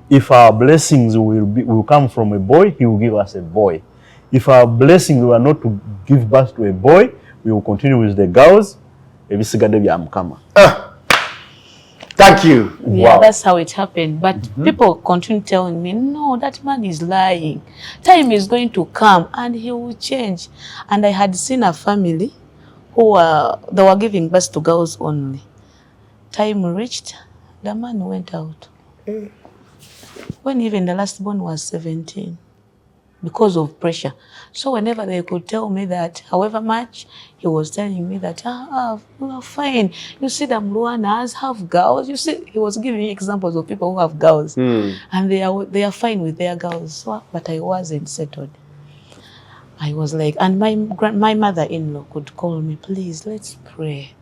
If our blessings will come from a boy, he will give us a boy. If our blessings were not to give birth to a boy, we will continue with the girls. Thank you. Yeah, that's how it happened. But people continue telling me, no, that man is lying. Time is going to come and he will change. And I had seen a family who they were giving birth to girls only. Time reached, the man went out. When even the last born was 17, because of pressure. So whenever they could tell me that, however much, he was telling me that, we are fine. You see, the Mluanas have girls. You see, he was giving examples of people who have girls, and they are fine with their girls. So, but I wasn't settled. I was like, and my mother-in-law could call me, please, let's pray.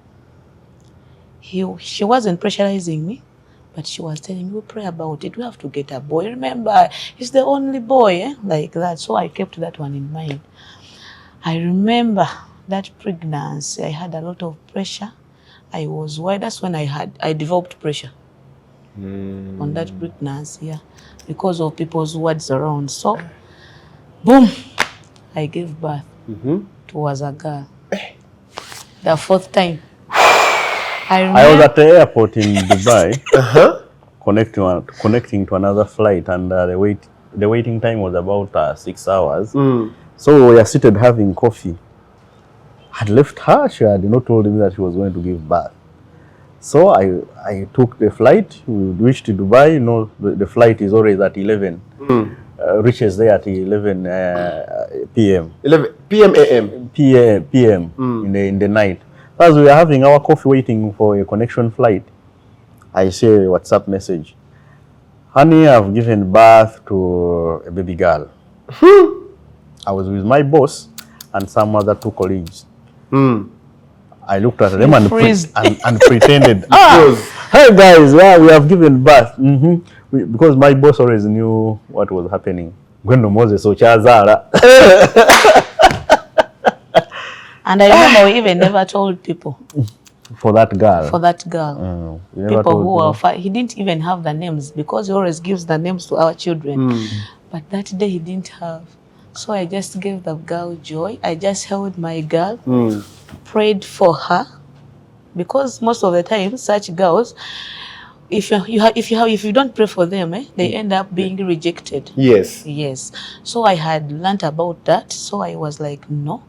She wasn't pressurizing me, but she was telling me, we pray about it. We have to get a boy. Remember, he's the only boy, like that. So I kept that one in mind. I remember that pregnancy, I had a lot of pressure. I was worried. That's when I developed pressure on that pregnancy, because of people's words around. So, boom. I gave birth to a girl. The fourth time. I was at the airport in Dubai, connecting to another flight, and the waiting time was about 6 hours. So we were seated having coffee. I had left her. She had not told me that she was going to give birth. So I took the flight. We reached Dubai. You know, the flight is always at 11. Reaches there at 11 p.m. 11 p.m. a.m. p.m. in the night. As we were having our coffee waiting for a connection flight, I see a WhatsApp message. Honey, I've given birth to a baby girl. I was with my boss and some other 2 colleagues. I looked at them and pretended, hey guys, we have given birth. Because my boss always knew what was happening. And I remember we even never told people. For that girl. People who are he didn't even have the names, because he always gives the names to our children. But that day he didn't have. So I just gave the girl joy. I just held my girl, prayed for her, because most of the time such girls, if you don't pray for them, they end up being rejected. Yes. Yes. So I had learnt about that. So I was like, no,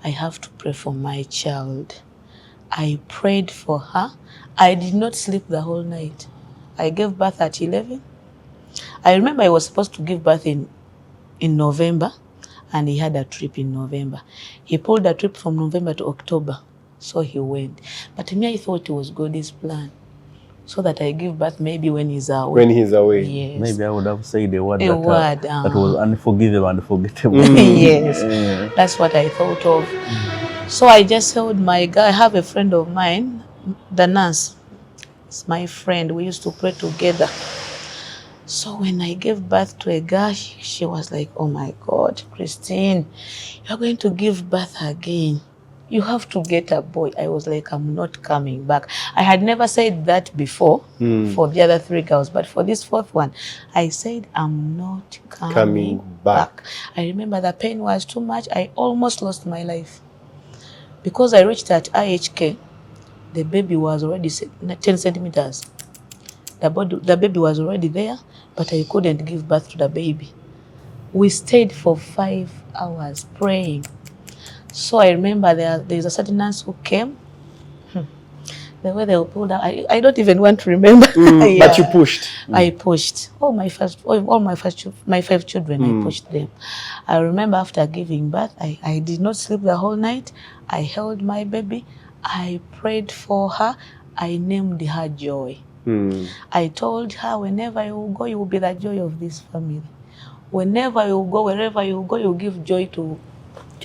I have to pray for my child. I prayed for her. I did not sleep the whole night. I gave birth at 11. I remember I was supposed to give birth in November, and he had a trip in November. He pulled a trip from November to October, so he went. But to me, I thought it was God's plan, so that I give birth maybe when he's away. When he's away. Yes. Maybe I would have said a word A word, that was unforgivable and forgettable. Yes, that's what I thought of. So I just held my girl. I have a friend of mine, the nurse. It's my friend. We used to pray together. So when I gave birth to a girl, she was like, oh my God, Christine, you're going to give birth again. You have to get a boy. I was like, I'm not coming back. I had never said that before for the other 3 girls, but for this 4th one, I said, I'm not coming back. I remember the pain was too much. I almost lost my life. Because I reached at IHK, the baby was already 10 centimeters. The baby was already there, but I couldn't give birth to the baby. We stayed for 5 hours praying. So I remember there's a certain nurse who came. The way they pulled out, I don't even want to remember. Yeah. But you pushed. I pushed. All my 5 children, I pushed them. I remember after giving birth, I did not sleep the whole night. I held my baby. I prayed for her. I named her Joy. I told her, whenever you go, you will be the joy of this family. Whenever you go, wherever you go, you give joy to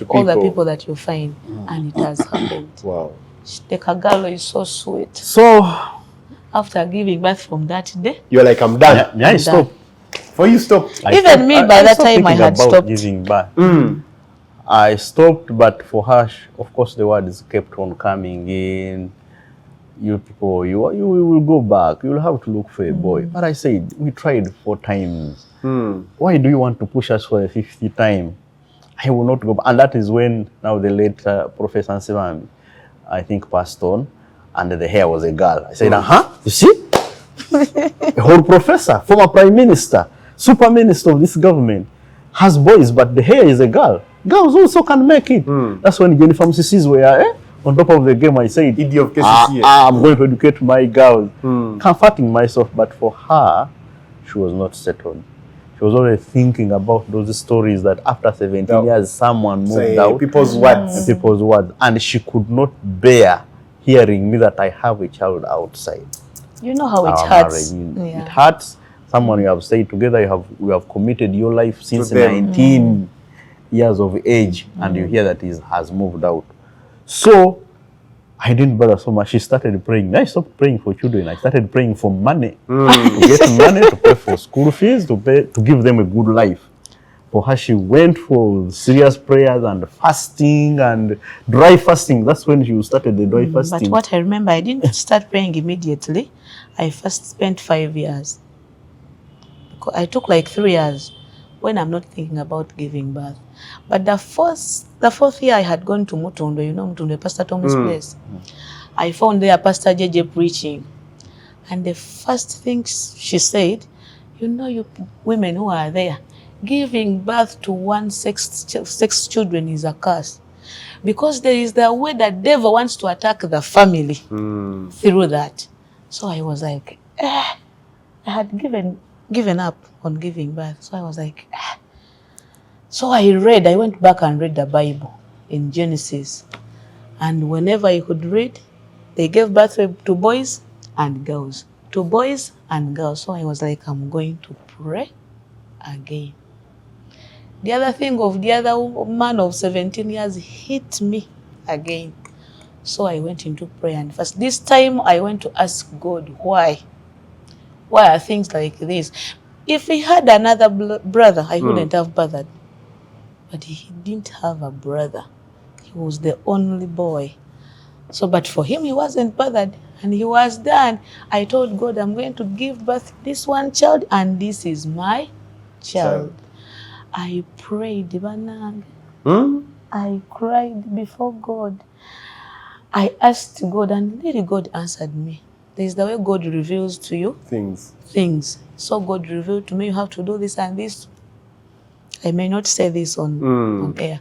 all the people that you find. And it has happened. Wow. The Kagalo is so sweet. So, after giving birth from that day, you're like, I'm done. yeah, I stopped. For you, stopped. Even me, by that time, I had stopped giving birth. I stopped, but for her, of course, the words kept on coming in. You people, you will go back. You will have to look for a boy. But I said, we tried 4 times. Why do you want to push us for a 50th time? I will not go back. And that is when now the late Professor Nsibambi, I think, passed on, and the hair was a girl. I said, you see? A whole professor, former prime minister, super minister of this government, has boys, but the hair is a girl. Girls also can make it. That's when Jennifer Mrs were on top of the game. I said, I'm going to educate my girls, comforting myself. But for her, she was not settled. She was already thinking about those stories that after 17 years, someone moved out. People's words. People's words. And she could not bear hearing me that I have a child outside. You know how it hurts. It hurts. Someone you have stayed together, you have committed your life since 19 years of age, and you hear that he has moved out. So I didn't bother so much. She started praying. I stopped praying for children. I started praying for money, to get money, to pay for school fees, to give them a good life. For her, she went for serious prayers and fasting and dry fasting. That's when she started the dry fasting. But what I remember, I didn't start praying immediately. I first spent 5 years. I took like 3 years when I'm not thinking about giving birth. But the 4th year I had gone to Mutundo, you know Mutundo, Pastor Tommy's place. I found there Pastor JJ preaching. And the first thing she said, you know, you women who are there, giving birth to sex children is a curse. Because there is the way that devil wants to attack the family through that. So I was like, I had given up on giving birth. So I was like, So I went back and read the Bible in Genesis. And whenever I could read, they gave birth to boys and girls. To boys and girls. So I was like, I'm going to pray again. The other thing of the other man of 17 years hit me again. So I went into prayer and fast. This time I went to ask God, why? Why are things like this? If he had another brother, I wouldn't have bothered. But he didn't have a brother. He was the only boy. So, but for him, he wasn't bothered. And he was done. I told God, I'm going to give birth to this one child, and this is my child. I prayed, Banang. Hmm? I cried before God. I asked God, and really God answered me. There's the way God reveals to you things. So God revealed to me, you have to do this and this. I may not say this on air.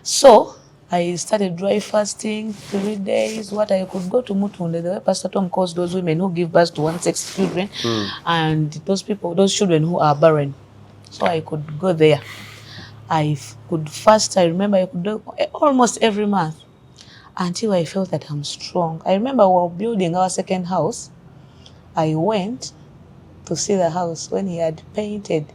So I started dry fasting 3 days. What I could go to Mutunde, the way Pastor Tom calls those women who give birth to one-sex children, and those people, those children who are barren. So I could go there. I could fast. I remember I could do almost every month until I felt that I'm strong. I remember we were building our second house. I went to see the house when he had painted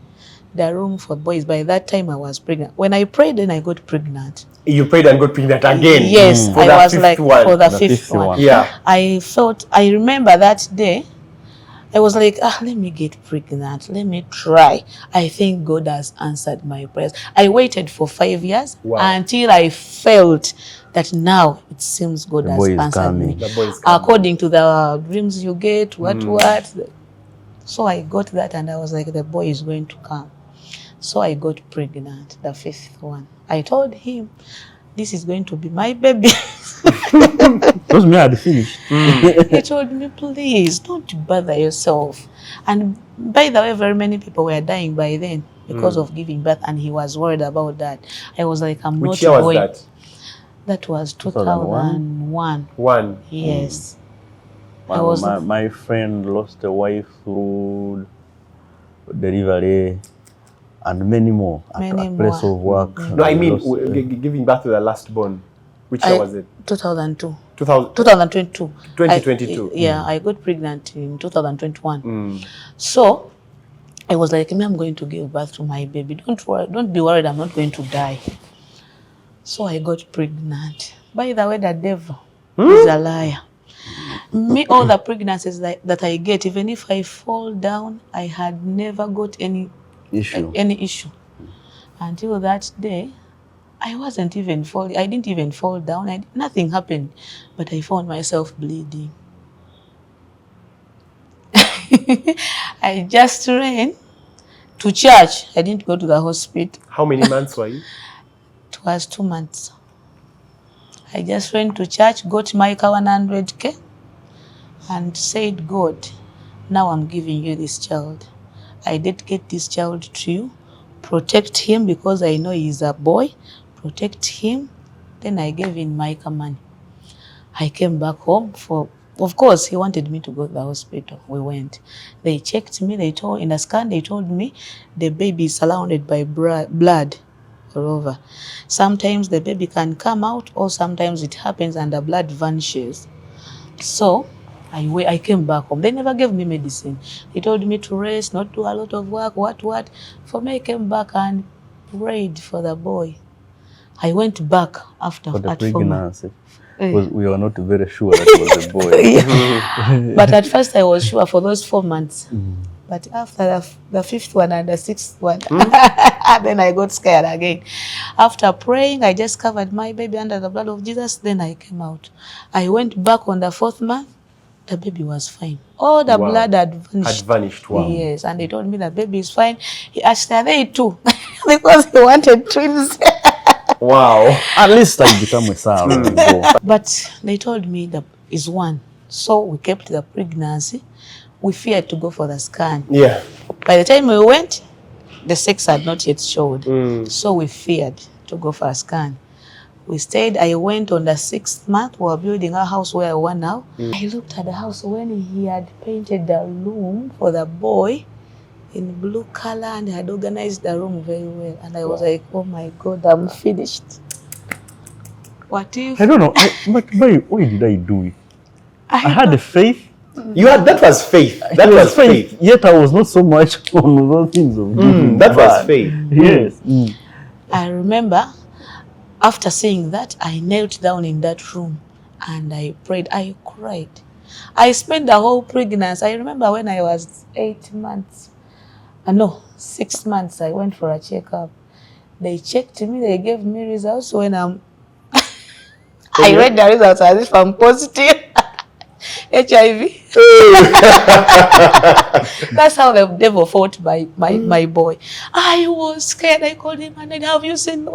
the room for boys. By that time I was pregnant. When I prayed, then I got pregnant. You prayed and got pregnant again? Yes, For I the was fifth like, one. for the fifth one. Yeah. I remember that day, I was like, let me get pregnant. Let me try. I think God has answered my prayers. I waited for 5 years until I felt that now it seems God has answered me. The boy is coming. According to the dreams you get, what. So I got that and I was like, the boy is going to come. So I got pregnant, the fifth one. I told him, this is going to be my baby. Those men had finished. He told me, please, don't bother yourself. And by the way, very many people were dying by then because of giving birth, and he was worried about that. I was like, I'm Which not year going. was that? That was 2001. One. Yes. My friend lost a wife through delivery and many more at place of work. No, I mean giving birth to the last born. Which year was it? 2002. 2022. 2022. I got pregnant in 2021. So I was like, I'm going to give birth to my baby. Don't worry, don't be worried, I'm not going to die. So I got pregnant. By the way, the devil is a liar. Me, all the pregnancies that I get, even if I fall down, I had never got any issue. Until that day, I wasn't even falling. I didn't even fall down. Nothing happened, but I found myself bleeding. I just ran to church. I didn't go to the hospital. How many months were you? It was 2 months. I just ran to church, got my 100K, and said, God, now I'm giving you this child. I dedicate this child to you. Protect him because I know he's a boy. Protect him. Then I gave him my money. I came back home of course, he wanted me to go to the hospital. We went. They checked me. In the scan, they told me the baby is surrounded by blood all over. Sometimes the baby can come out, or sometimes it happens and the blood vanishes. So I came back home. They never gave me medicine. They told me to rest, not do a lot of work, what. For me, I came back and prayed for the boy. I went back after For the at pregnancy. Because we were not very sure that it was a boy. But at first I was sure for those 4 months. But after the fifth one and the sixth one, then I got scared again. After praying, I just covered my baby under the blood of Jesus. Then I came out. I went back on the 4th month. The baby was fine. All the blood had vanished. Wow. Yes, and they told me the baby is fine. He asked, are they two? Because he wanted twins. Wow. At least I become a son. But they told me that is one. So we kept the pregnancy. We feared to go for the scan. Yeah. By the time we went, the sex had not yet showed. So we feared to go for a scan. We stayed. I went on the 6th month. We were building our house where we are now. I looked at the house when he had painted the room for the boy in blue color and had organized the room very well. And I was like, oh my God, I'm finished. What if? I don't know. But why did I do it? I had the faith. That was faith. That was faith. Yet I was not so much on those things of giving that was faith. Yes. I remember after saying that, I knelt down in that room and I prayed. I cried. I spent the whole pregnancy. I remember when I was 6 months, I went for a checkup. They checked me, they gave me results. When I read the results as if I'm positive HIV. That's how the devil fought my boy. I was scared. I called him and I said, have you seen,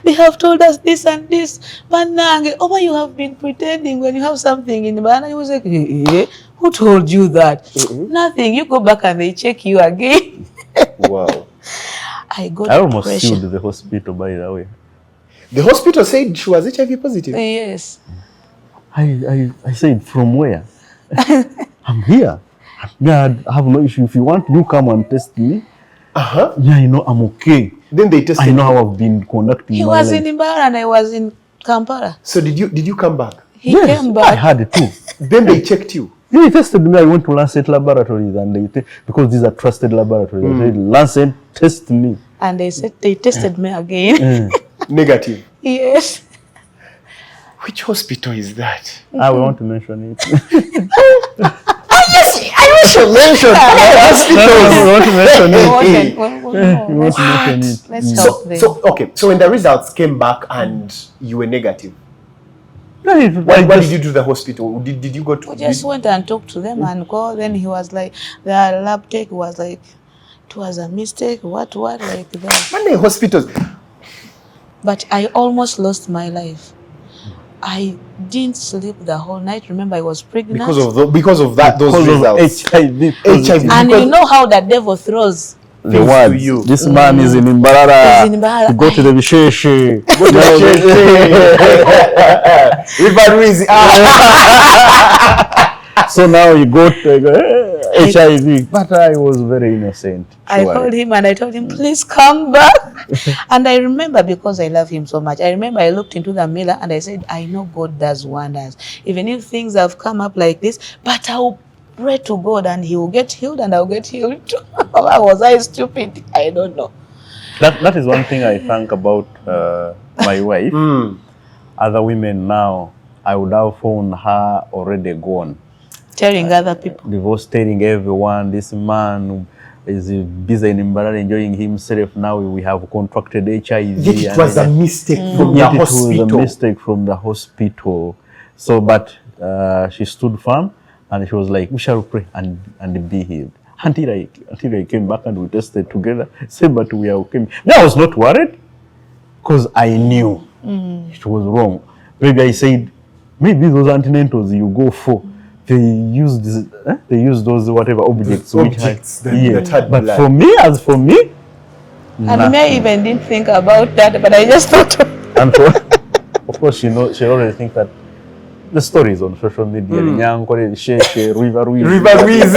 they have told us this and this. Banang, oh, you have been pretending when you have something in the banana. He was like, who told you that? Nothing. You go back and they check you again. Wow. I almost sued the hospital, by the way. The hospital said she was HIV positive? Yes. I said, from where? I'm here. Yeah, I have no issue. If you want, you come and test me. Yeah, you know, I'm okay. Then they tested I know how I've been conducting He my was life. in Imbara and I was in Kampala. So did you come back? He Yes, came I back. had it too. Then they checked you. They tested me. I went to Lancet Laboratories and because these are trusted laboratories. They said, Lancet, test me. And they said they tested me again. Negative. Yes. Which hospital is that? I want to mention it. Yes, I wish you mentioned hospitals. I want to mention it. You want to mention it. Let's help them. So when the results came back and you were negative, What what did you do to the hospital? Did you go to? We just went and talked to them and called. Then he was like, the lab tech was like, it was a mistake. What like that. Many hospitals. But I almost lost my life. I didn't sleep the whole night. Remember, I was pregnant. Because of those results. HIV. And you know how the devil throws. The words. to you. This man is in Imbarara. He's in Imbarara. You go to the Visheshe. So now you go to HIV. But I was very innocent. I called him and I told him, please come back. And I remember, because I love him so much, I remember I looked into the mirror and I said, I know God does wonders. Even if things have come up like this, but I'll pray to God and he will get healed and I'll get healed too. Was I stupid? I don't know. That is one thing I think about my wife. Other women now, I would have found her already gone. Telling other people. Divorce, telling everyone, this man is busy in Imbarara enjoying himself. Now we have contracted HIV. Yet it was a mistake from the hospital. It was a mistake from the hospital. So, but she stood firm and she was like, we shall pray and be healed. Until I came back and we tested together. Said, but we are okay. No, I was not worried because I knew it was wrong. Maybe I said, maybe those antenatals you go for, they use those whatever objects. That had but blood. for me, And me, I even didn't think about that, but I just thought. And of course, she already think that the stories on social media, River Ruiz.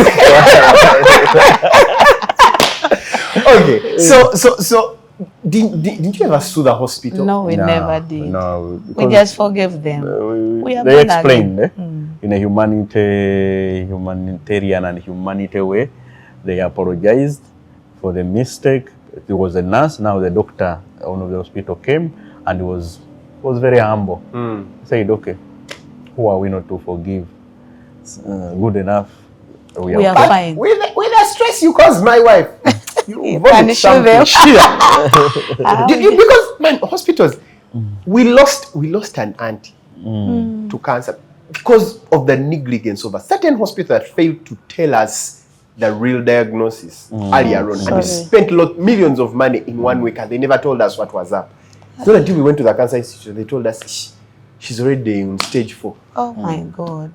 Okay, so didn't you ever sue the hospital? No, we never did. No, We just forgave them. We are they born explained in a humanitarian and humanitarian way. They apologized for the mistake. There was a nurse. Now the doctor, one of the hospital came and was very humble. Said, okay, who are we not to forgive? Good enough. We are fine. With the stress you caused my wife. You punish them. Because man, hospitals, we lost an auntie to cancer because of the negligence of a certain hospital that failed to tell us the real diagnosis earlier on. And we spent millions of money in 1 week and they never told us what was up. So until we went to the cancer institute, they told us she's already on stage 4. Oh my God.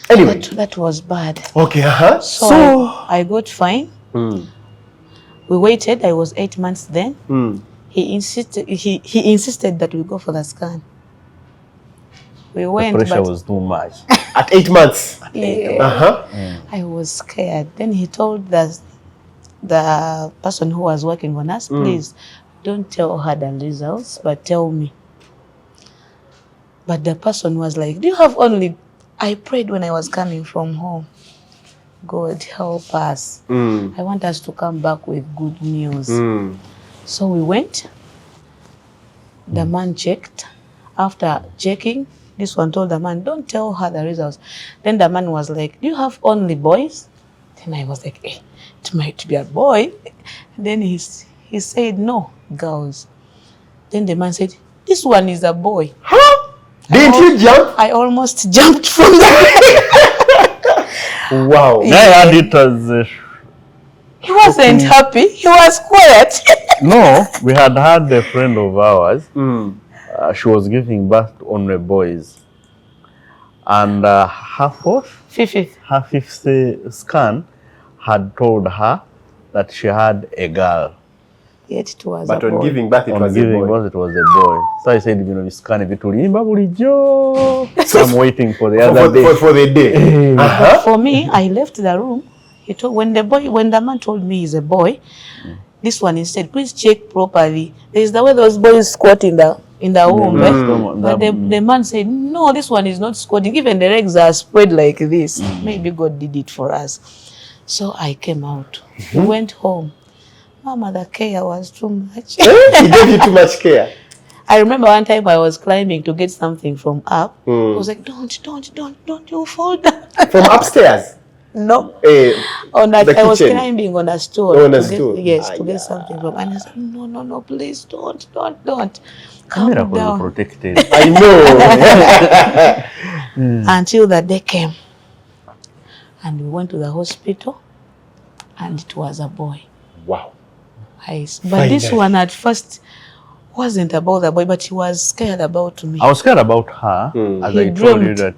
Anyway. That was bad. Okay, So I got fine. We waited. I was 8 months then. He insisted that we go for the scan. We went. The pressure was too much. At 8 months. Yeah. I was scared. Then he told the person who was working on us, please don't tell her the results, but tell me. But the person was like, do you have only... I prayed when I was coming from home. God help us. I want us to come back with good news. So we went. The man checked. After checking, this one told the man, don't tell her the results. Then the man was like, do you have only boys? Then I was like, it might be a boy. Then he said, no, girls. Then the man said, this one is a boy. Didn't you jump? I almost jumped from there. Wow. I had it as a He wasn't happy. He was quiet. no, we had a friend of ours. She was giving birth to only boys. And Fifi. her fifth scan had told her that she had a girl. Yet it was But a on boy. giving birth, it On was a giving boy. birth, it was a boy. So I said, you know, scan bitulimba bulijjo. So I'm waiting for the other day. For the day. But for me, I left the room. He told, when the man told me he's a boy, this one instead, please check properly. There's the way those boys squat in the womb. But the man said, no, this one is not squatting. Even the legs are spread like this. Maybe God did it for us. So I came out. We went home. Mama, the care was too much. He gave you too much care. I remember one time I was climbing to get something from up. I was like, don't you fall down. From upstairs? No. On I the was kitchen? climbing on a stool. On a to get- stool? Yes, to get something from. And I said, no, please don't. Calm Miracle down. protected. I know. Until the day came. And we went to the hospital. And it was a boy. Wow. But this one at first wasn't about the boy, but he was scared about me. I was scared about her, as He I told you dreamed. that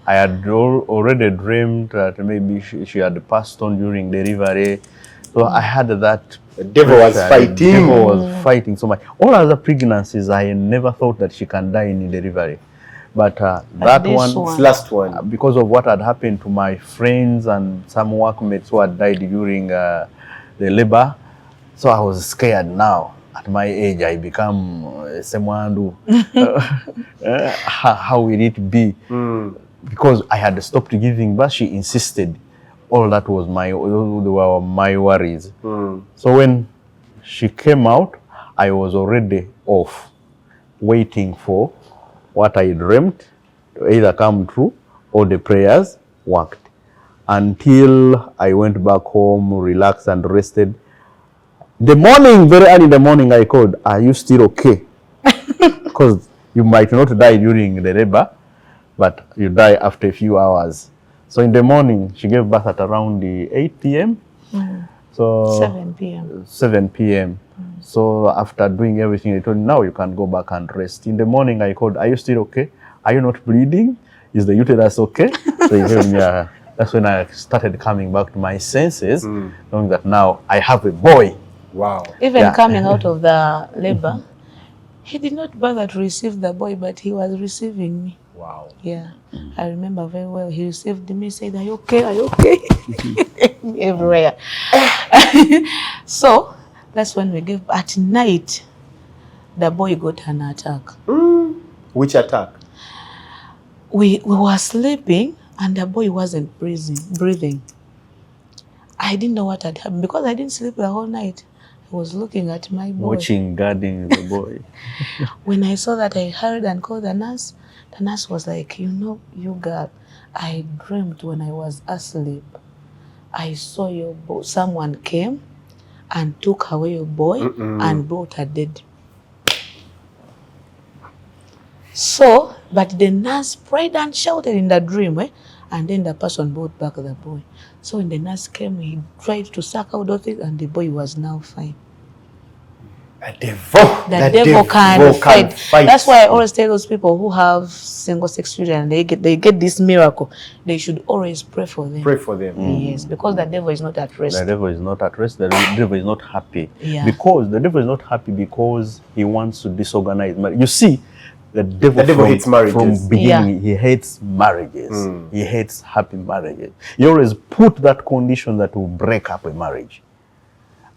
I had already dreamed that maybe she had passed on during delivery. So I had that. The devil was pressure. fighting. The devil was fighting so much. All other pregnancies, I never thought that she can die in delivery. But that this one, one- This last one. because of what had happened to my friends and some workmates who had died during the labor, so I was scared now. At my age, I become someone who, how will it be? Because I had stopped giving birth, she insisted. All that was were my worries. So when she came out, I was already off, waiting for what I dreamt to either come true or the prayers worked. Until I went back home, relaxed and rested. The morning, very early in the morning, I called, are you still okay? Because you might not die during the labor, but you die after a few hours. So in the morning, she gave birth at around the 8 p.m. So 7 p.m. 7 p.m. So after doing everything, they told me, now you can go back and rest. In the morning, I called, are you still okay? Are you not bleeding? Is the uterus okay? So he told me, that's when I started coming back to my senses, knowing that now I have a boy. Wow. Even coming out of the labor, he did not bother to receive the boy, but he was receiving me. Wow. Yeah, I remember very well. He received me, said, are you okay? Are you okay? Everywhere. So that's when we gave. At night, the boy got an attack. Which attack? We were sleeping, and the boy wasn't breathing. I didn't know what had happened because I didn't sleep the whole night. I was looking at my boy. Watching, guarding the boy. When I saw that, I hurried and called the nurse. The nurse was like, you girl, I dreamt when I was asleep. I saw your boy. Someone came and took away your boy and brought her dead. So, but the nurse prayed and shouted in the dream, and then the person brought back the boy. So when the nurse came, he tried to suck out those things, and the boy was now fine. The devil. The devil can fight. That's why I always tell those people who have single-sex children, they get this miracle. They should always pray for them. Pray for them. Yes, because the devil is not at rest. The devil is not at rest. The devil is not happy. Yeah. Because the devil is not happy because he wants to disorganize marriage. You see, the devil hates marriages. From beginning, he hates marriages. He hates happy marriages. He always put that condition that will break up a marriage.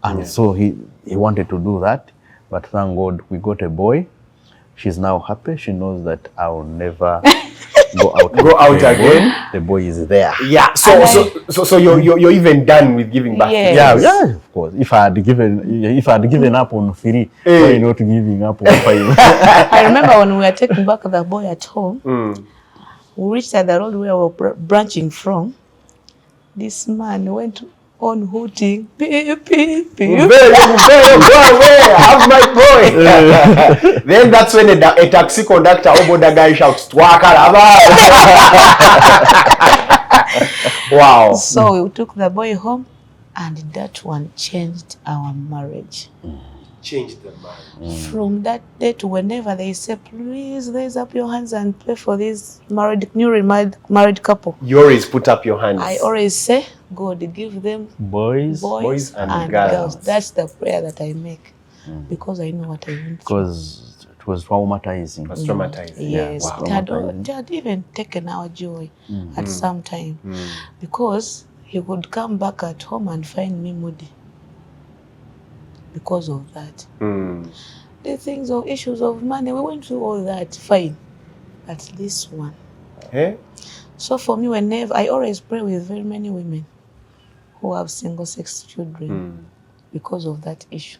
And so he wanted to do that. But thank God we got a boy. She's now happy. She knows that I'll never go out again. The boy is there. Yeah. So you're even done with giving back. Yes. Yeah, of course. If I had given up on 3, why not giving up on 5? I remember when we were taking back the boy at home, we reached at the road where we were branching from. This man went on hooting, beep, beep, beep. Go away, have my boy. Then that's when a taxi conductor or border guy shouts, Twakaraba. Wow. So we took the boy home, and that one changed our marriage. Changed the marriage. From that day to whenever they say, please raise up your hands and pray for this newly married couple, You always put up your hands. I always say, God, give them Boys, boys and girls. That's the prayer that I make, because I know what I want. because it was traumatizing. It was traumatizing. Yes, Wow. it had even taken our joy at some time, because he would come back at home and find me moody because of that. The things of issues of money, we went through all that, fine. But this one. Eh? So for me, whenever, I always pray with very many women who have single-sex children because of that issue.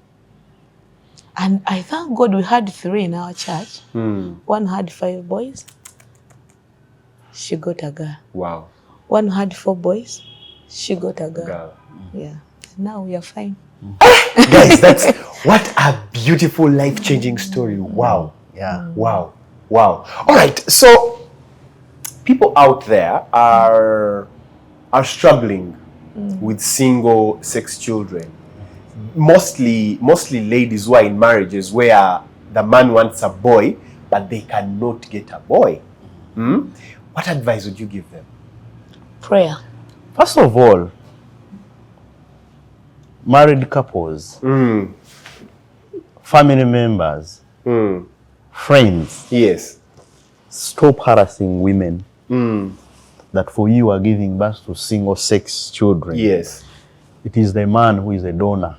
And I thank God we had 3 in our church. One had 5 boys. She got a girl. Wow. One had 4 boys. She got a girl. Girl. Yeah. Now we are fine. Guys, that's what a beautiful life-changing story. Wow. Yeah. Wow. Wow. All right. So people out there are struggling with single-sex children. Mostly ladies who are in marriages where the man wants a boy, but they cannot get a boy. What advice would you give them? Prayer. First of all, married couples, family members, friends, Yes. stop harassing women that for you are giving birth to single-sex children. Yes. It is the man who is a donor.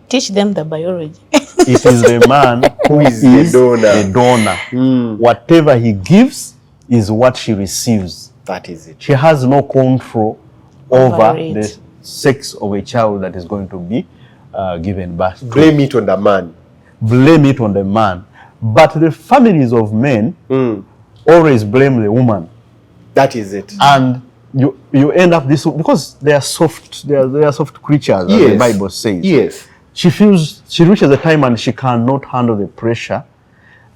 Teach them the biology. It is the man who is the donor. the donor. Whatever he gives is what she receives. That is it. She has no control over Over it. the sex of a child that is going to be given birth to. Blame it on the man. Blame it on the man. But the families of men always blame the woman. That is it. And you end up this, because they are soft, they are soft creatures, as the Bible says. Yes. She reaches a time and she cannot handle the pressure.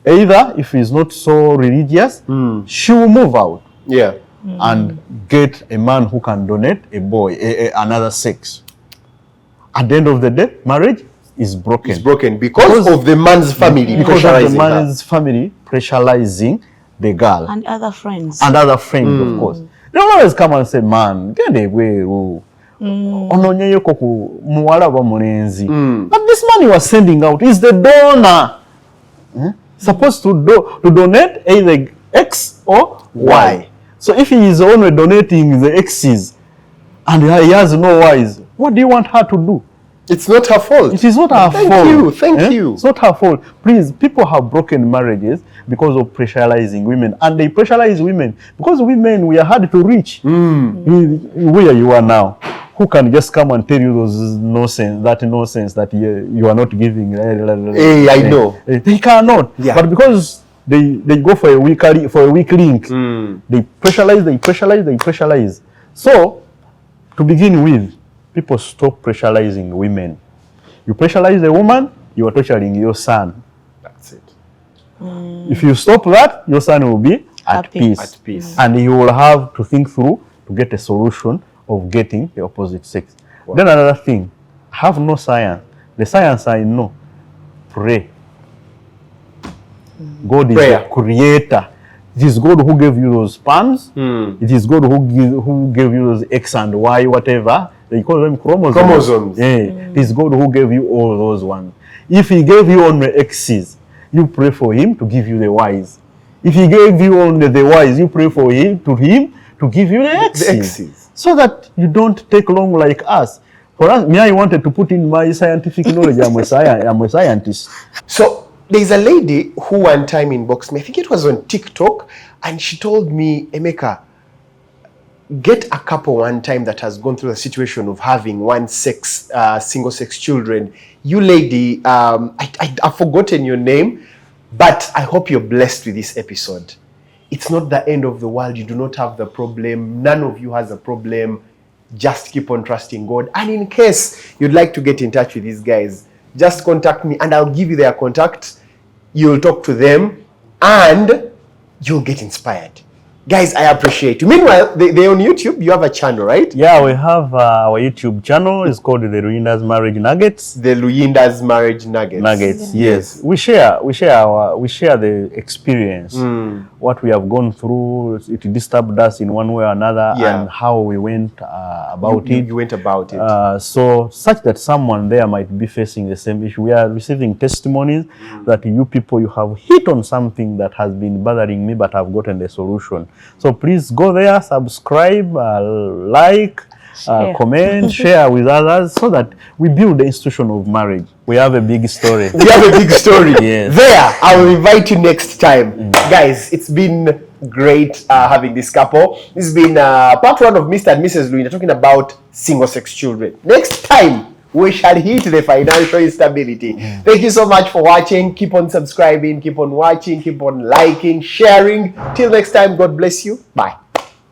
Either if he's not so religious, she will move out. Yeah. And get a man who can donate a boy, another sex. At the end of the day, marriage is broken. It's broken because of the man's family. Because of the pressurizing her. man's family pressurizing the girl. And other friends. And other friends, of course. They will always come and say, man, get away. Ononyeyeko ku muwala wa mulenzi. But this man you are sending out is the donor. Supposed to donate either X or Y. So if he is only donating the X's and he has no Y's, what do you want her to do? It's not her fault. It is not her fault. Thank you. Thank you. It's not her fault. Please, people have broken marriages because of pressurizing women. And they pressurize women because women, we are hard to reach. Where you are now, who can just come and tell you those nonsense that you are not giving? Hey, I know. They cannot. Yeah. But because they go for a weak link, they pressurize. So, to begin with, people stop pressurizing women. You pressurize a woman, you are torturing your son. That's it. If you stop that, your son will be at Happy. peace. At peace. And you will have to think through to get a solution of getting the opposite sex. Wow. Then another thing, have no science. The science I know, pray. God is Prayer. the creator. It is God who gave you those sperms. It is God who gave you those X and Y, whatever. They call them chromosomes. Yeah. It is God who gave you all those ones. If he gave you only X's, you pray for him to give you the Y's. If he gave you only the Y's, you pray for him to give you the X's. The X's. So that you don't take long like us. For us, me, I wanted to put in my scientific knowledge. I'm a scientist. So there's a lady who one time inboxed me, I think it was on TikTok, and she told me, Emeka, get a couple one time that has gone through the situation of having single-sex children. You lady, I've forgotten your name, but I hope you're blessed with this episode. It's not the end of the world. You do not have the problem. None of you has a problem. Just keep on trusting God. And in case you'd like to get in touch with these guys, just contact me and I'll give you their contact. You'll talk to them and you'll get inspired. Guys, I appreciate you. Meanwhile, they on YouTube. You have a channel, right? Yeah, we have our YouTube channel. It's called the Luyinda's Marriage Nuggets. The Luyinda's Marriage Nuggets. Nuggets, yes. We share the experience, what we have gone through. It disturbed us in one way or another, and how we went about it. You went about it. So such that someone there might be facing the same issue. We are receiving testimonies that you people, you have hit on something that has been bothering me, but I've gotten the solution. So please go there, subscribe, like, comment, share with others, so that we build the institution of marriage. We have a big story. We have a big story. Yes. There, I will invite you next time. Guys, it's been great having this couple. This has been part 1 of Mr. and Mrs. Luyinda talking about single-sex children. Next time, we shall hit the financial instability. Thank you so much for watching. Keep on subscribing, keep on watching, keep on liking, sharing. Till next time, God bless you. Bye.